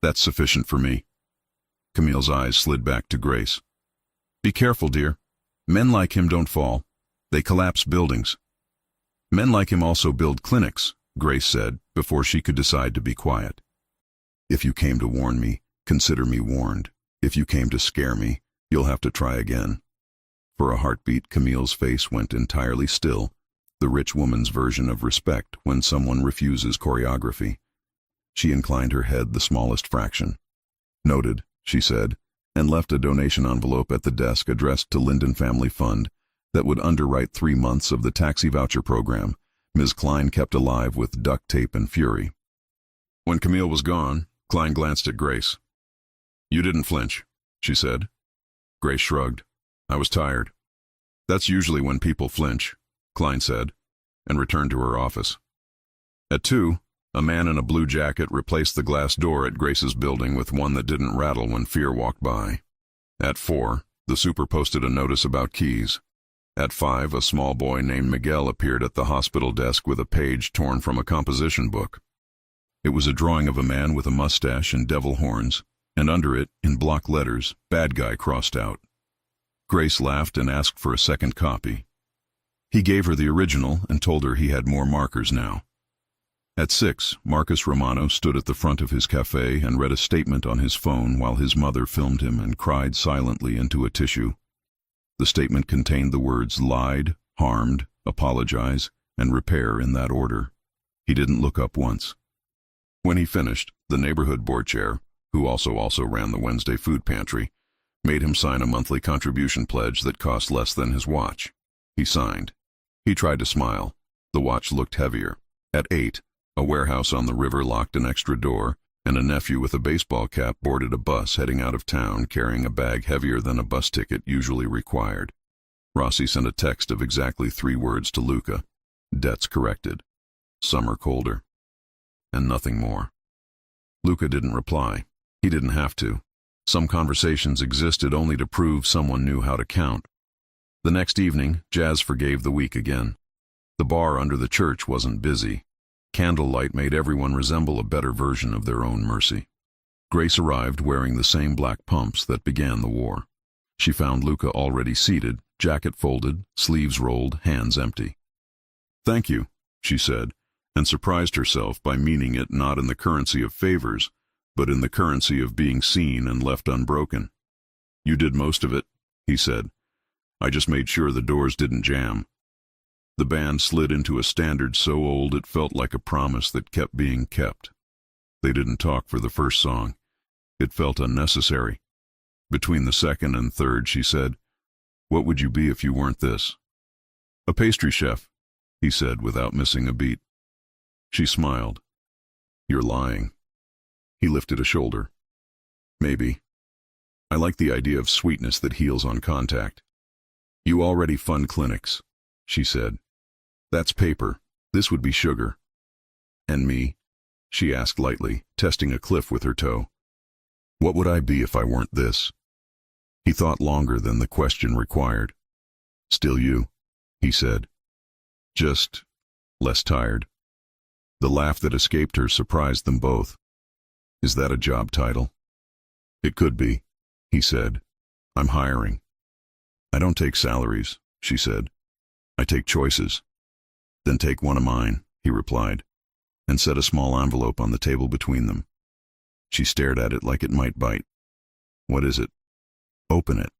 A: That's sufficient for me." Camille's eyes slid back to Grace. "Be careful, dear. Men like him don't fall. They collapse buildings." "Men like him also build clinics," Grace said, before she could decide to be quiet. "If you came to warn me, consider me warned. If you came to scare me, you'll have to try again." For a heartbeat, Camille's face went entirely still, the rich woman's version of respect when someone refuses choreography. She inclined her head the smallest fraction. "Noted," she said, and left a donation envelope at the desk addressed to Linden Family Fund that would underwrite 3 months of the taxi voucher program Ms. Klein kept alive with duct tape and fury. When Camille was gone, Klein glanced at Grace. "You didn't flinch," she said. Grace shrugged. "I was tired." "That's usually when people flinch," Klein said, and returned to her office. At 2, a man in a blue jacket replaced the glass door at Grace's building with one that didn't rattle when fear walked by. At 4, the super posted a notice about keys. At 5, a small boy named Miguel appeared at the hospital desk with a page torn from a composition book. It was a drawing of a man with a mustache and devil horns, and under it, in block letters, "Bad Guy" crossed out. Grace laughed and asked for a second copy. He gave her the original and told her he had more markers now. At 6, Marcus Romano stood at the front of his cafe and read a statement on his phone while his mother filmed him and cried silently into a tissue. The statement contained the words lied, harmed, apologize, and repair in that order. He didn't look up once. When he finished, the neighborhood board chair, who also ran the Wednesday food pantry, made him sign a monthly contribution pledge that cost less than his watch. He signed. He tried to smile. The watch looked heavier. At 8, a warehouse on the river locked an extra door, and a nephew with a baseball cap boarded a bus heading out of town carrying a bag heavier than a bus ticket usually required. Rossi sent a text of exactly 3 words to Luca. Debts corrected. Summer colder. And nothing more. Luca didn't reply. He didn't have to. Some conversations existed only to prove someone knew how to count. The next evening, Jazz forgave the week again. The bar under the church wasn't busy. Candlelight made everyone resemble a better version of their own mercy. Grace arrived wearing the same black pumps that began the war. She found Luca already seated, jacket folded, sleeves rolled, hands empty. "Thank you," she said, and surprised herself by meaning it not in the currency of favors, but in the currency of being seen and left unbroken. "You did most of it," he said. "I just made sure the doors didn't jam." The band slid into a standard so old it felt like a promise that kept being kept. They didn't talk for the first song. It felt unnecessary. Between the second and third, she said, "What would you be if you weren't this?" "A pastry chef," he said without missing a beat. She smiled. "You're lying." He lifted a shoulder. "Maybe. I like the idea of sweetness that heals on contact." "You already fund clinics," she said. "That's paper. This would be sugar." "And me?" she asked lightly, testing a cliff with her toe. "What would I be if I weren't this?" He thought longer than the question required. "Still you," he said. "Just less tired." The laugh that escaped her surprised them both. "Is that a job title?" "It could be," he said. "I'm hiring." "I don't take salaries," she said. "I take choices." "Then take one of mine," he replied, and set a small envelope on the table between them. She stared at it like it might bite. "What is it?" "Open it."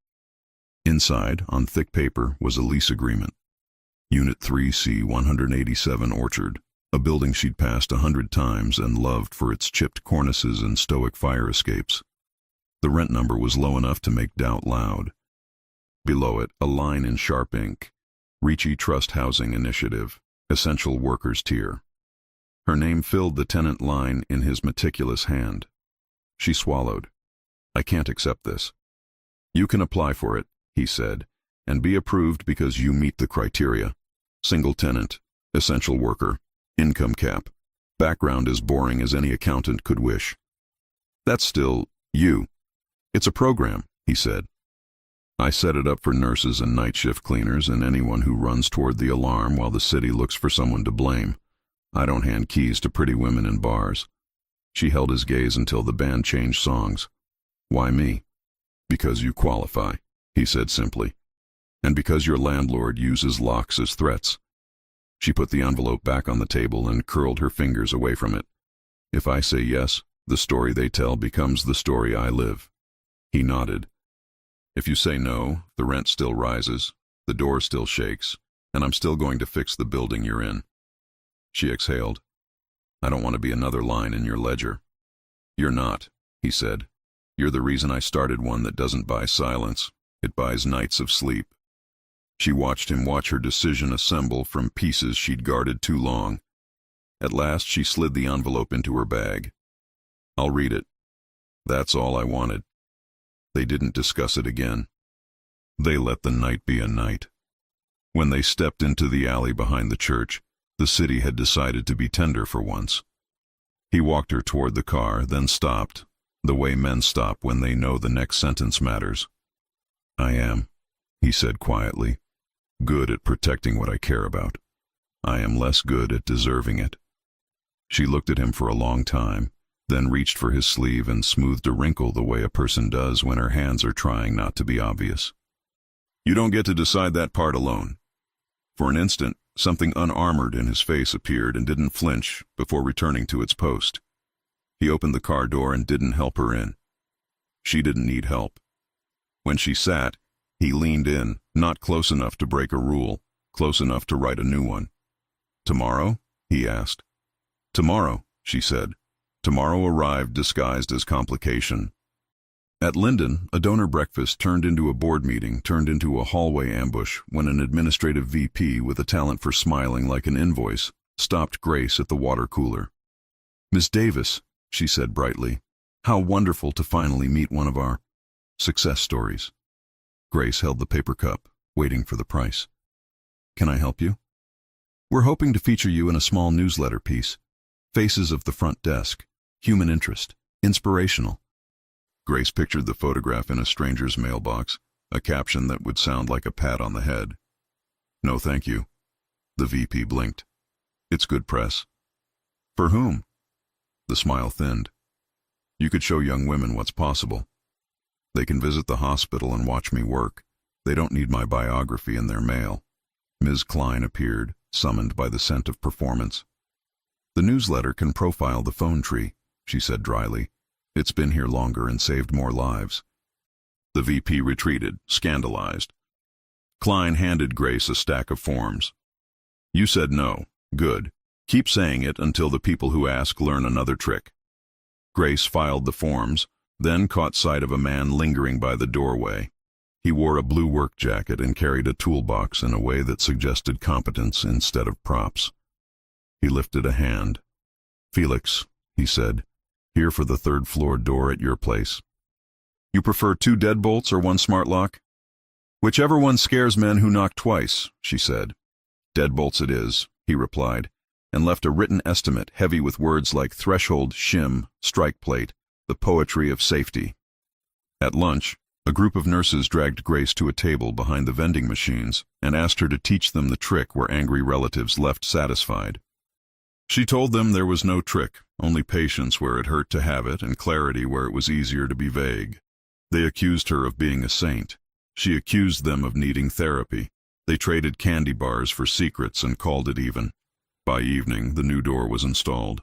A: Inside, on thick paper, was a lease agreement. Unit 3C 187 Orchard, a building she'd passed 100 times and loved for its chipped cornices and stoic fire escapes. The rent number was low enough to make doubt loud. Below it, a line in sharp ink, Ricci Trust Housing Initiative, Essential Workers Tier. Her name filled the tenant line in his meticulous hand. She swallowed. "I can't accept this." "You can apply for it," he said, "and be approved because you meet the criteria. Single tenant, essential worker, income cap. Background as boring as any accountant could wish." "That's still you." "It's a program," he said. "I set it up for nurses and night shift cleaners and anyone who runs toward the alarm while the city looks for someone to blame. I don't hand keys to pretty women in bars." She held his gaze until the band changed songs. "Why me?" "Because you qualify," he said simply. "And because your landlord uses locks as threats." She put the envelope back on the table and curled her fingers away from it. "If I say yes, the story they tell becomes the story I live." He nodded. "If you say no, the rent still rises, the door still shakes, and I'm still going to fix the building you're in." She exhaled. "I don't want to be another line in your ledger." "You're not," he said. "You're the reason I started one that doesn't buy silence. It buys nights of sleep." She watched him watch her decision assemble from pieces she'd guarded too long. At last she slid the envelope into her bag. "I'll read it." That's all I wanted. They didn't discuss it again. They let the night be a night. When they stepped into the alley behind the church, the city had decided to be tender for once. He walked her toward the car, then stopped, the way men stop when they know the next sentence matters. "I am," he said quietly, "good at protecting what I care about. I am less good at deserving it." She looked at him for a long time, then reached for his sleeve and smoothed a wrinkle the way a person does when her hands are trying not to be obvious. "You don't get to decide that part alone." For an instant, something unarmored in his face appeared and didn't flinch before returning to its post. He opened the car door and didn't help her in. She didn't need help. When she sat, he leaned in, not close enough to break a rule, close enough to write a new one. "Tomorrow?" he asked. "Tomorrow," she said. Tomorrow arrived disguised as complication. At Linden, a donor breakfast turned into a board meeting, turned into a hallway ambush when an administrative VP with a talent for smiling like an invoice stopped Grace at the water cooler. "Miss Davis," she said brightly, "how wonderful to finally meet one of our success stories." Grace held the paper cup, waiting for the price. "Can I help you?" "We're hoping to feature you in a small newsletter piece. Faces of the front desk. Human interest. Inspirational." Grace pictured the photograph in a stranger's mailbox, a caption that would sound like a pat on the head. "No, thank you." The VP blinked. "It's good press." "For whom?" The smile thinned. "You could show young women what's possible. They can visit the hospital and watch me work. They don't need my biography in their mail." Ms. Klein appeared, summoned by the scent of performance. "The newsletter can profile the phone tree," she said dryly. It's been here longer and saved more lives. The VP retreated, scandalized. Klein handed Grace a stack of forms. You said no. Good. Keep saying it until the people who ask learn another trick. Grace filed the forms, then caught sight of a man lingering by the doorway. He wore a blue work jacket and carried a toolbox in a way that suggested competence instead of props. He lifted a hand. Felix, he said, here for the third-floor door at your place. You prefer 2 deadbolts or 1 smart lock? Whichever one scares men who knock twice, she said. Deadbolts it is, he replied, and left a written estimate heavy with words like threshold, shim, strike plate, the poetry of safety. At lunch, a group of nurses dragged Grace to a table behind the vending machines and asked her to teach them the trick where angry relatives left satisfied. She told them there was no trick, only patience where it hurt to have it and clarity where it was easier to be vague. They accused her of being a saint. She accused them of needing therapy. They traded candy bars for secrets and called it even. By evening, the new door was installed.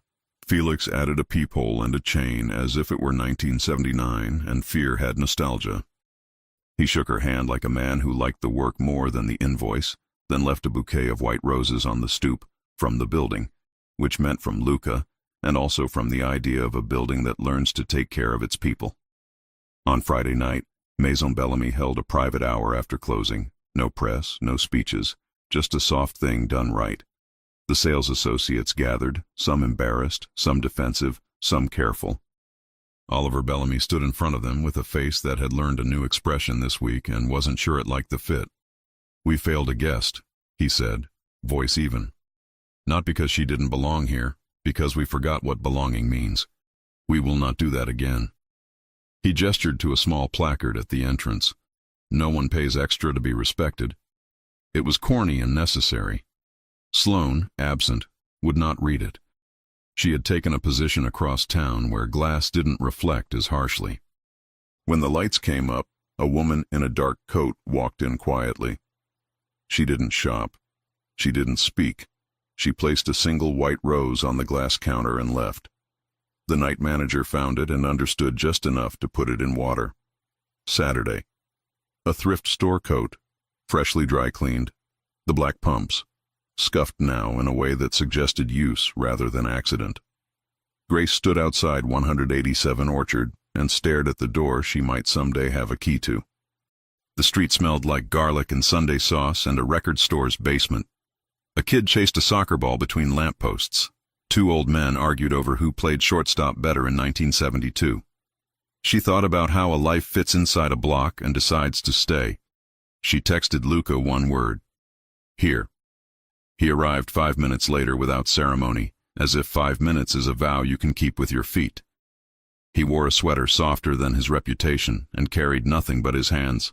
A: Felix added a peephole and a chain as if it were 1979, and fear had nostalgia. He shook her hand like a man who liked the work more than the invoice, then left a bouquet of white roses on the stoop, from the building, which meant from Luca, and also from the idea of a building that learns to take care of its people. On Friday night, Maison Bellamy held a private hour after closing. No press, no speeches, just a soft thing done right. The sales associates gathered, some embarrassed, some defensive, some careful. Oliver Bellamy stood in front of them with a face that had learned a new expression this week and wasn't sure it liked the fit. We failed a guest, he said, voice even. Not because she didn't belong here, because we forgot what belonging means. We will not do that again. He gestured to a small placard at the entrance. No one pays extra to be respected. It was corny and necessary. Sloane, absent, would not read it. She had taken a position across town where glass didn't reflect as harshly. When the lights came up, a woman in a dark coat walked in quietly. She didn't shop. She didn't speak. She placed a single white rose on the glass counter and left. The night manager found it and understood just enough to put it in water. Saturday. A thrift store coat, freshly dry cleaned. The black pumps, scuffed now in a way that suggested use rather than accident. Grace stood outside 187 Orchard and stared at the door she might someday have a key to. The street smelled like garlic and Sunday sauce and a record store's basement. A kid chased a soccer ball between lampposts. 2 old men argued over who played shortstop better in 1972. She thought about how a life fits inside a block and decides to stay. She texted Luca 1 word. Here. He arrived 5 minutes later without ceremony, as if 5 minutes is a vow you can keep with your feet. He wore a sweater softer than his reputation and carried nothing but his hands.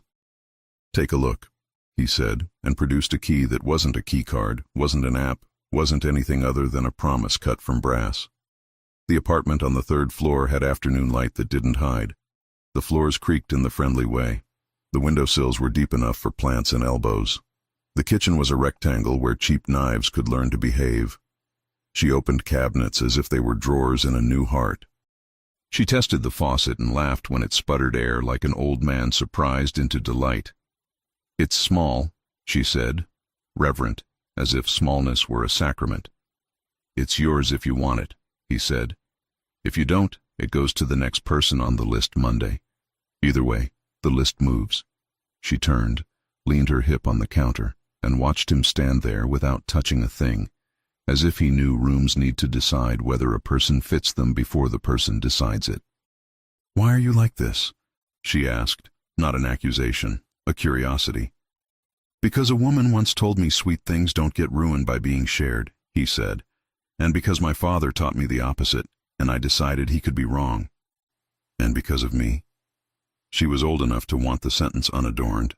A: Take a look, he said, and produced a key that wasn't a key card, wasn't an app, wasn't anything other than a promise cut from brass. The apartment on the 3rd floor had afternoon light that didn't hide. The floors creaked in the friendly way. The windowsills were deep enough for plants and elbows. The kitchen was a rectangle where cheap knives could learn to behave. She opened cabinets as if they were drawers in a new heart. She tested the faucet and laughed when it sputtered air like an old man surprised into delight. It's small, she said, reverent, as if smallness were a sacrament. It's yours if you want it, he said. If you don't, it goes to the next person on the list Monday. Either way, the list moves. She turned, leaned her hip on the counter, and watched him stand there without touching a thing, as if he knew rooms need to decide whether a person fits them before the person decides it. Why are you like this? She asked, not an accusation, a curiosity. Because a woman once told me sweet things don't get ruined by being shared, he said, and because my father taught me the opposite, and I decided he could be wrong. And because of me? She was old enough to want the sentence unadorned.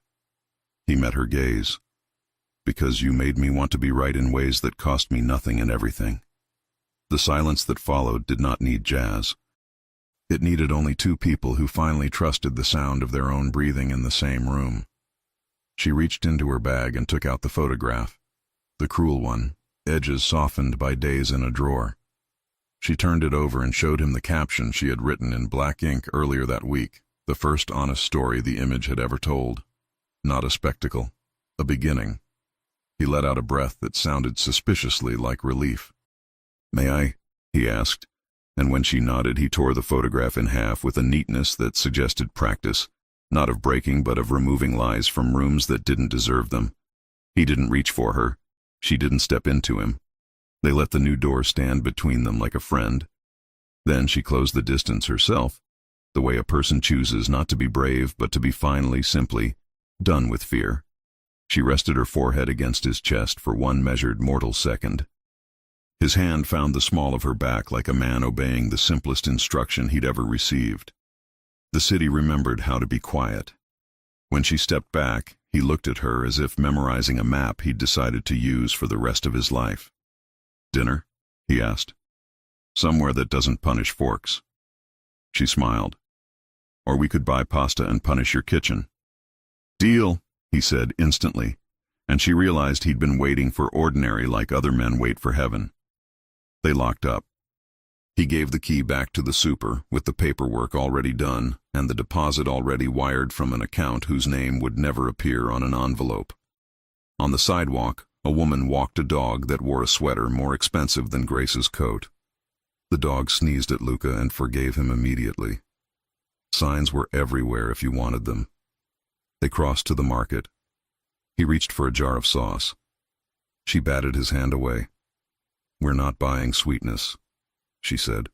A: He met her gaze. Because you made me want to be right in ways that cost me nothing and everything. The silence that followed did not need jazz. It needed only 2 people who finally trusted the sound of their own breathing in the same room. She reached into her bag and took out the photograph. The cruel one, edges softened by days in a drawer. She turned it over and showed him the caption she had written in black ink earlier that week, the first honest story the image had ever told. Not a spectacle, a beginning. He let out a breath that sounded suspiciously like relief. "May I?" he asked, and when she nodded, he tore the photograph in half with a neatness that suggested practice, not of breaking but of removing lies from rooms that didn't deserve them. He didn't reach for her. She didn't step into him. They let the new door stand between them like a friend. Then she closed the distance herself, the way a person chooses not to be brave but to be finally, simply, done with fear. She rested her forehead against his chest for one measured mortal second. His hand found the small of her back like a man obeying the simplest instruction he'd ever received. The city remembered how to be quiet. When she stepped back, he looked at her as if memorizing a map he'd decided to use for the rest of his life. "Dinner?" he asked. "Somewhere that doesn't punish forks." She smiled. "Or we could buy pasta and punish your kitchen." "Deal," he said instantly, and she realized he'd been waiting for ordinary like other men wait for heaven. They locked up. He gave the key back to the super, with the paperwork already done and the deposit already wired from an account whose name would never appear on an envelope. On the sidewalk, a woman walked a dog that wore a sweater more expensive than Grace's coat. The dog sneezed at Luca and forgave him immediately. Signs were everywhere if you wanted them. They crossed to the market. He reached for a jar of sauce. She batted his hand away. "We're not buying sweetness," she said.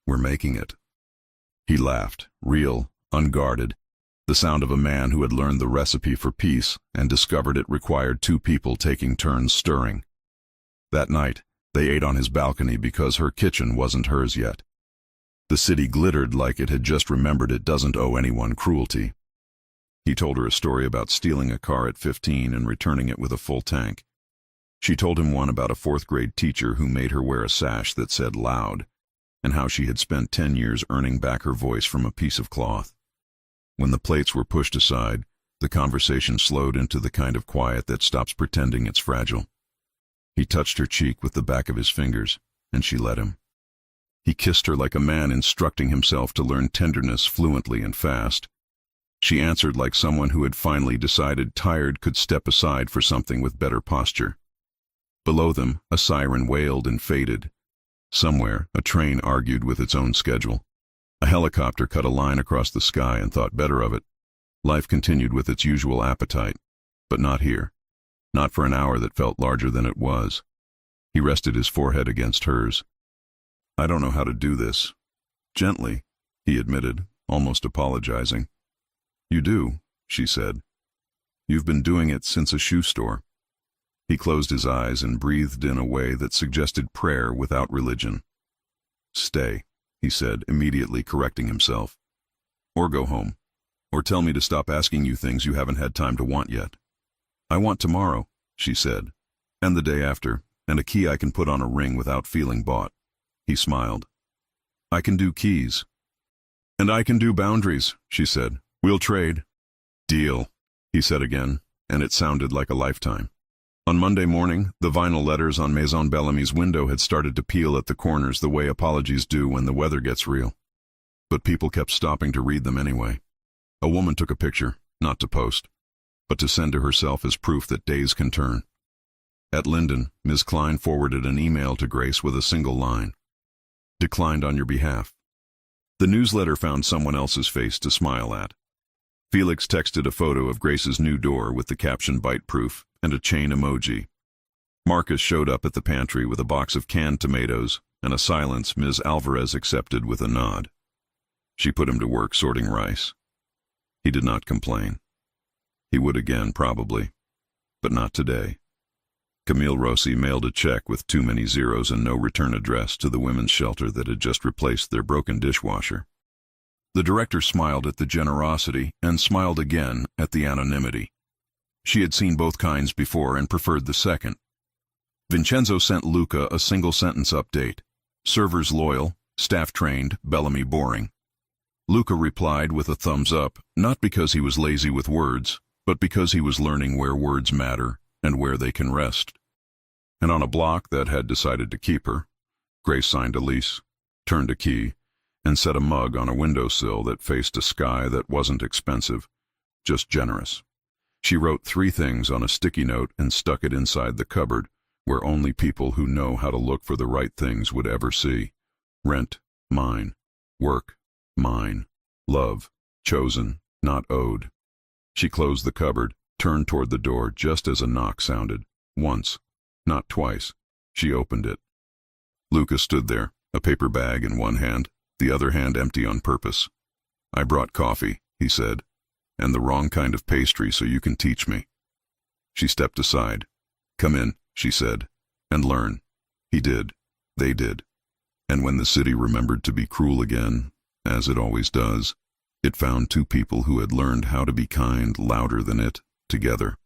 A: "We're making it." He laughed, real, unguarded, the sound of a man who had learned the recipe for peace and discovered it required two people taking turns stirring. That night, they ate on his balcony because her kitchen wasn't hers yet. The city glittered like it had just remembered it doesn't owe anyone cruelty. He told her a story about stealing a car at 15 and returning it with a full tank. She told him one about a fourth-grade teacher who made her wear a sash that said loud, and how she had spent 10 years earning back her voice from a piece of cloth. When the plates were pushed aside, the conversation slowed into the kind of quiet that stops pretending it's fragile. He touched her cheek with the back of his fingers, and she let him. He kissed her like a man instructing himself to learn tenderness fluently and fast. She answered like someone who had finally decided tired could step aside for something with better posture. Below them, a siren wailed and faded. Somewhere, a train argued with its own schedule. A helicopter cut a line across the sky and thought better of it. Life continued with its usual appetite, but not here. Not for an hour that felt larger than it was. He rested his forehead against hers. "I don't know how to do this." "Gently," he admitted, almost apologizing. "You do," she said. "You've been doing it since a shoe store." He closed his eyes and breathed in a way that suggested prayer without religion. "Stay," he said, immediately correcting himself. "Or go home. Or tell me to stop asking you things you haven't had time to want yet." "I want tomorrow," she said, "and the day after, and a key I can put on a ring without feeling bought." He smiled. "I can do keys." "And I can do boundaries," she said. "We'll trade." "Deal," he said again, and it sounded like a lifetime. On Monday morning, the vinyl letters on Maison Bellamy's window had started to peel at the corners the way apologies do when the weather gets real. But people kept stopping to read them anyway. A woman took a picture, not to post, but to send to herself as proof that days can turn. At Linden, Ms. Klein forwarded an email to Grace with a single line. "Declined on your behalf." The newsletter found someone else's face to smile at. Felix texted a photo of Grace's new door with the caption bite-proof and a chain emoji. Marcus showed up at the pantry with a box of canned tomatoes and a silence Ms. Alvarez accepted with a nod. She put him to work sorting rice. He did not complain. He would again, probably, but not today. Camille Rossi mailed a check with too many zeros and no return address to the women's shelter that had just replaced their broken dishwasher. The director smiled at the generosity and smiled again at the anonymity. She had seen both kinds before and preferred the second. Vincenzo sent Luca a single-sentence update. Servers loyal, staff trained, Bellamy boring. Luca replied with a thumbs up, not because he was lazy with words, but because he was learning where words matter and where they can rest. And on a block that had decided to keep her, Grace signed a lease, turned a key, and set a mug on a windowsill that faced a sky that wasn't expensive, just generous. She wrote 3 things on a sticky note and stuck it inside the cupboard, where only people who know how to look for the right things would ever see. Rent, mine. Work, mine. Love, chosen, not owed. She closed the cupboard, turned toward the door just as a knock sounded. Once, not twice. She opened it. Lucas stood there, a paper bag in one hand, the other hand empty on purpose. "I brought coffee," he said, "and the wrong kind of pastry so you can teach me." She stepped aside. "Come in," she said, "and learn." He did. They did. And when the city remembered to be cruel again, as it always does, it found 2 people who had learned how to be kind louder than it, together.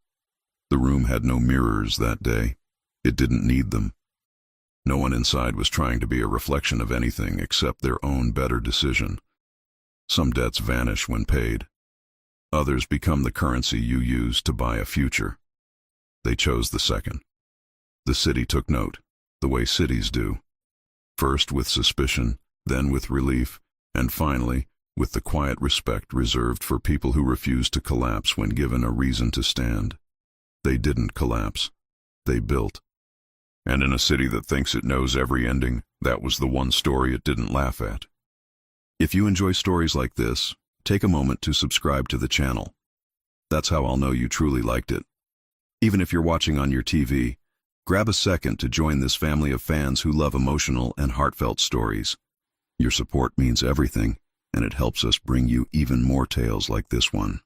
A: The room had no mirrors that day. It didn't need them. No one inside was trying to be a reflection of anything except their own better decision. Some debts vanish when paid. Others become the currency you use to buy a future. They chose the second. The city took note, the way cities do. First with suspicion, then with relief, and finally with the quiet respect reserved for people who refuse to collapse when given a reason to stand. They didn't collapse. They built. And in a city that thinks it knows every ending, that was the one story it didn't laugh at. If you enjoy stories like this, take a moment to subscribe to the channel. That's how I'll know you truly liked it. Even if you're watching on your TV, grab a second to join this family of fans who love emotional and heartfelt stories. Your support means everything, and it helps us bring you even more tales like this one.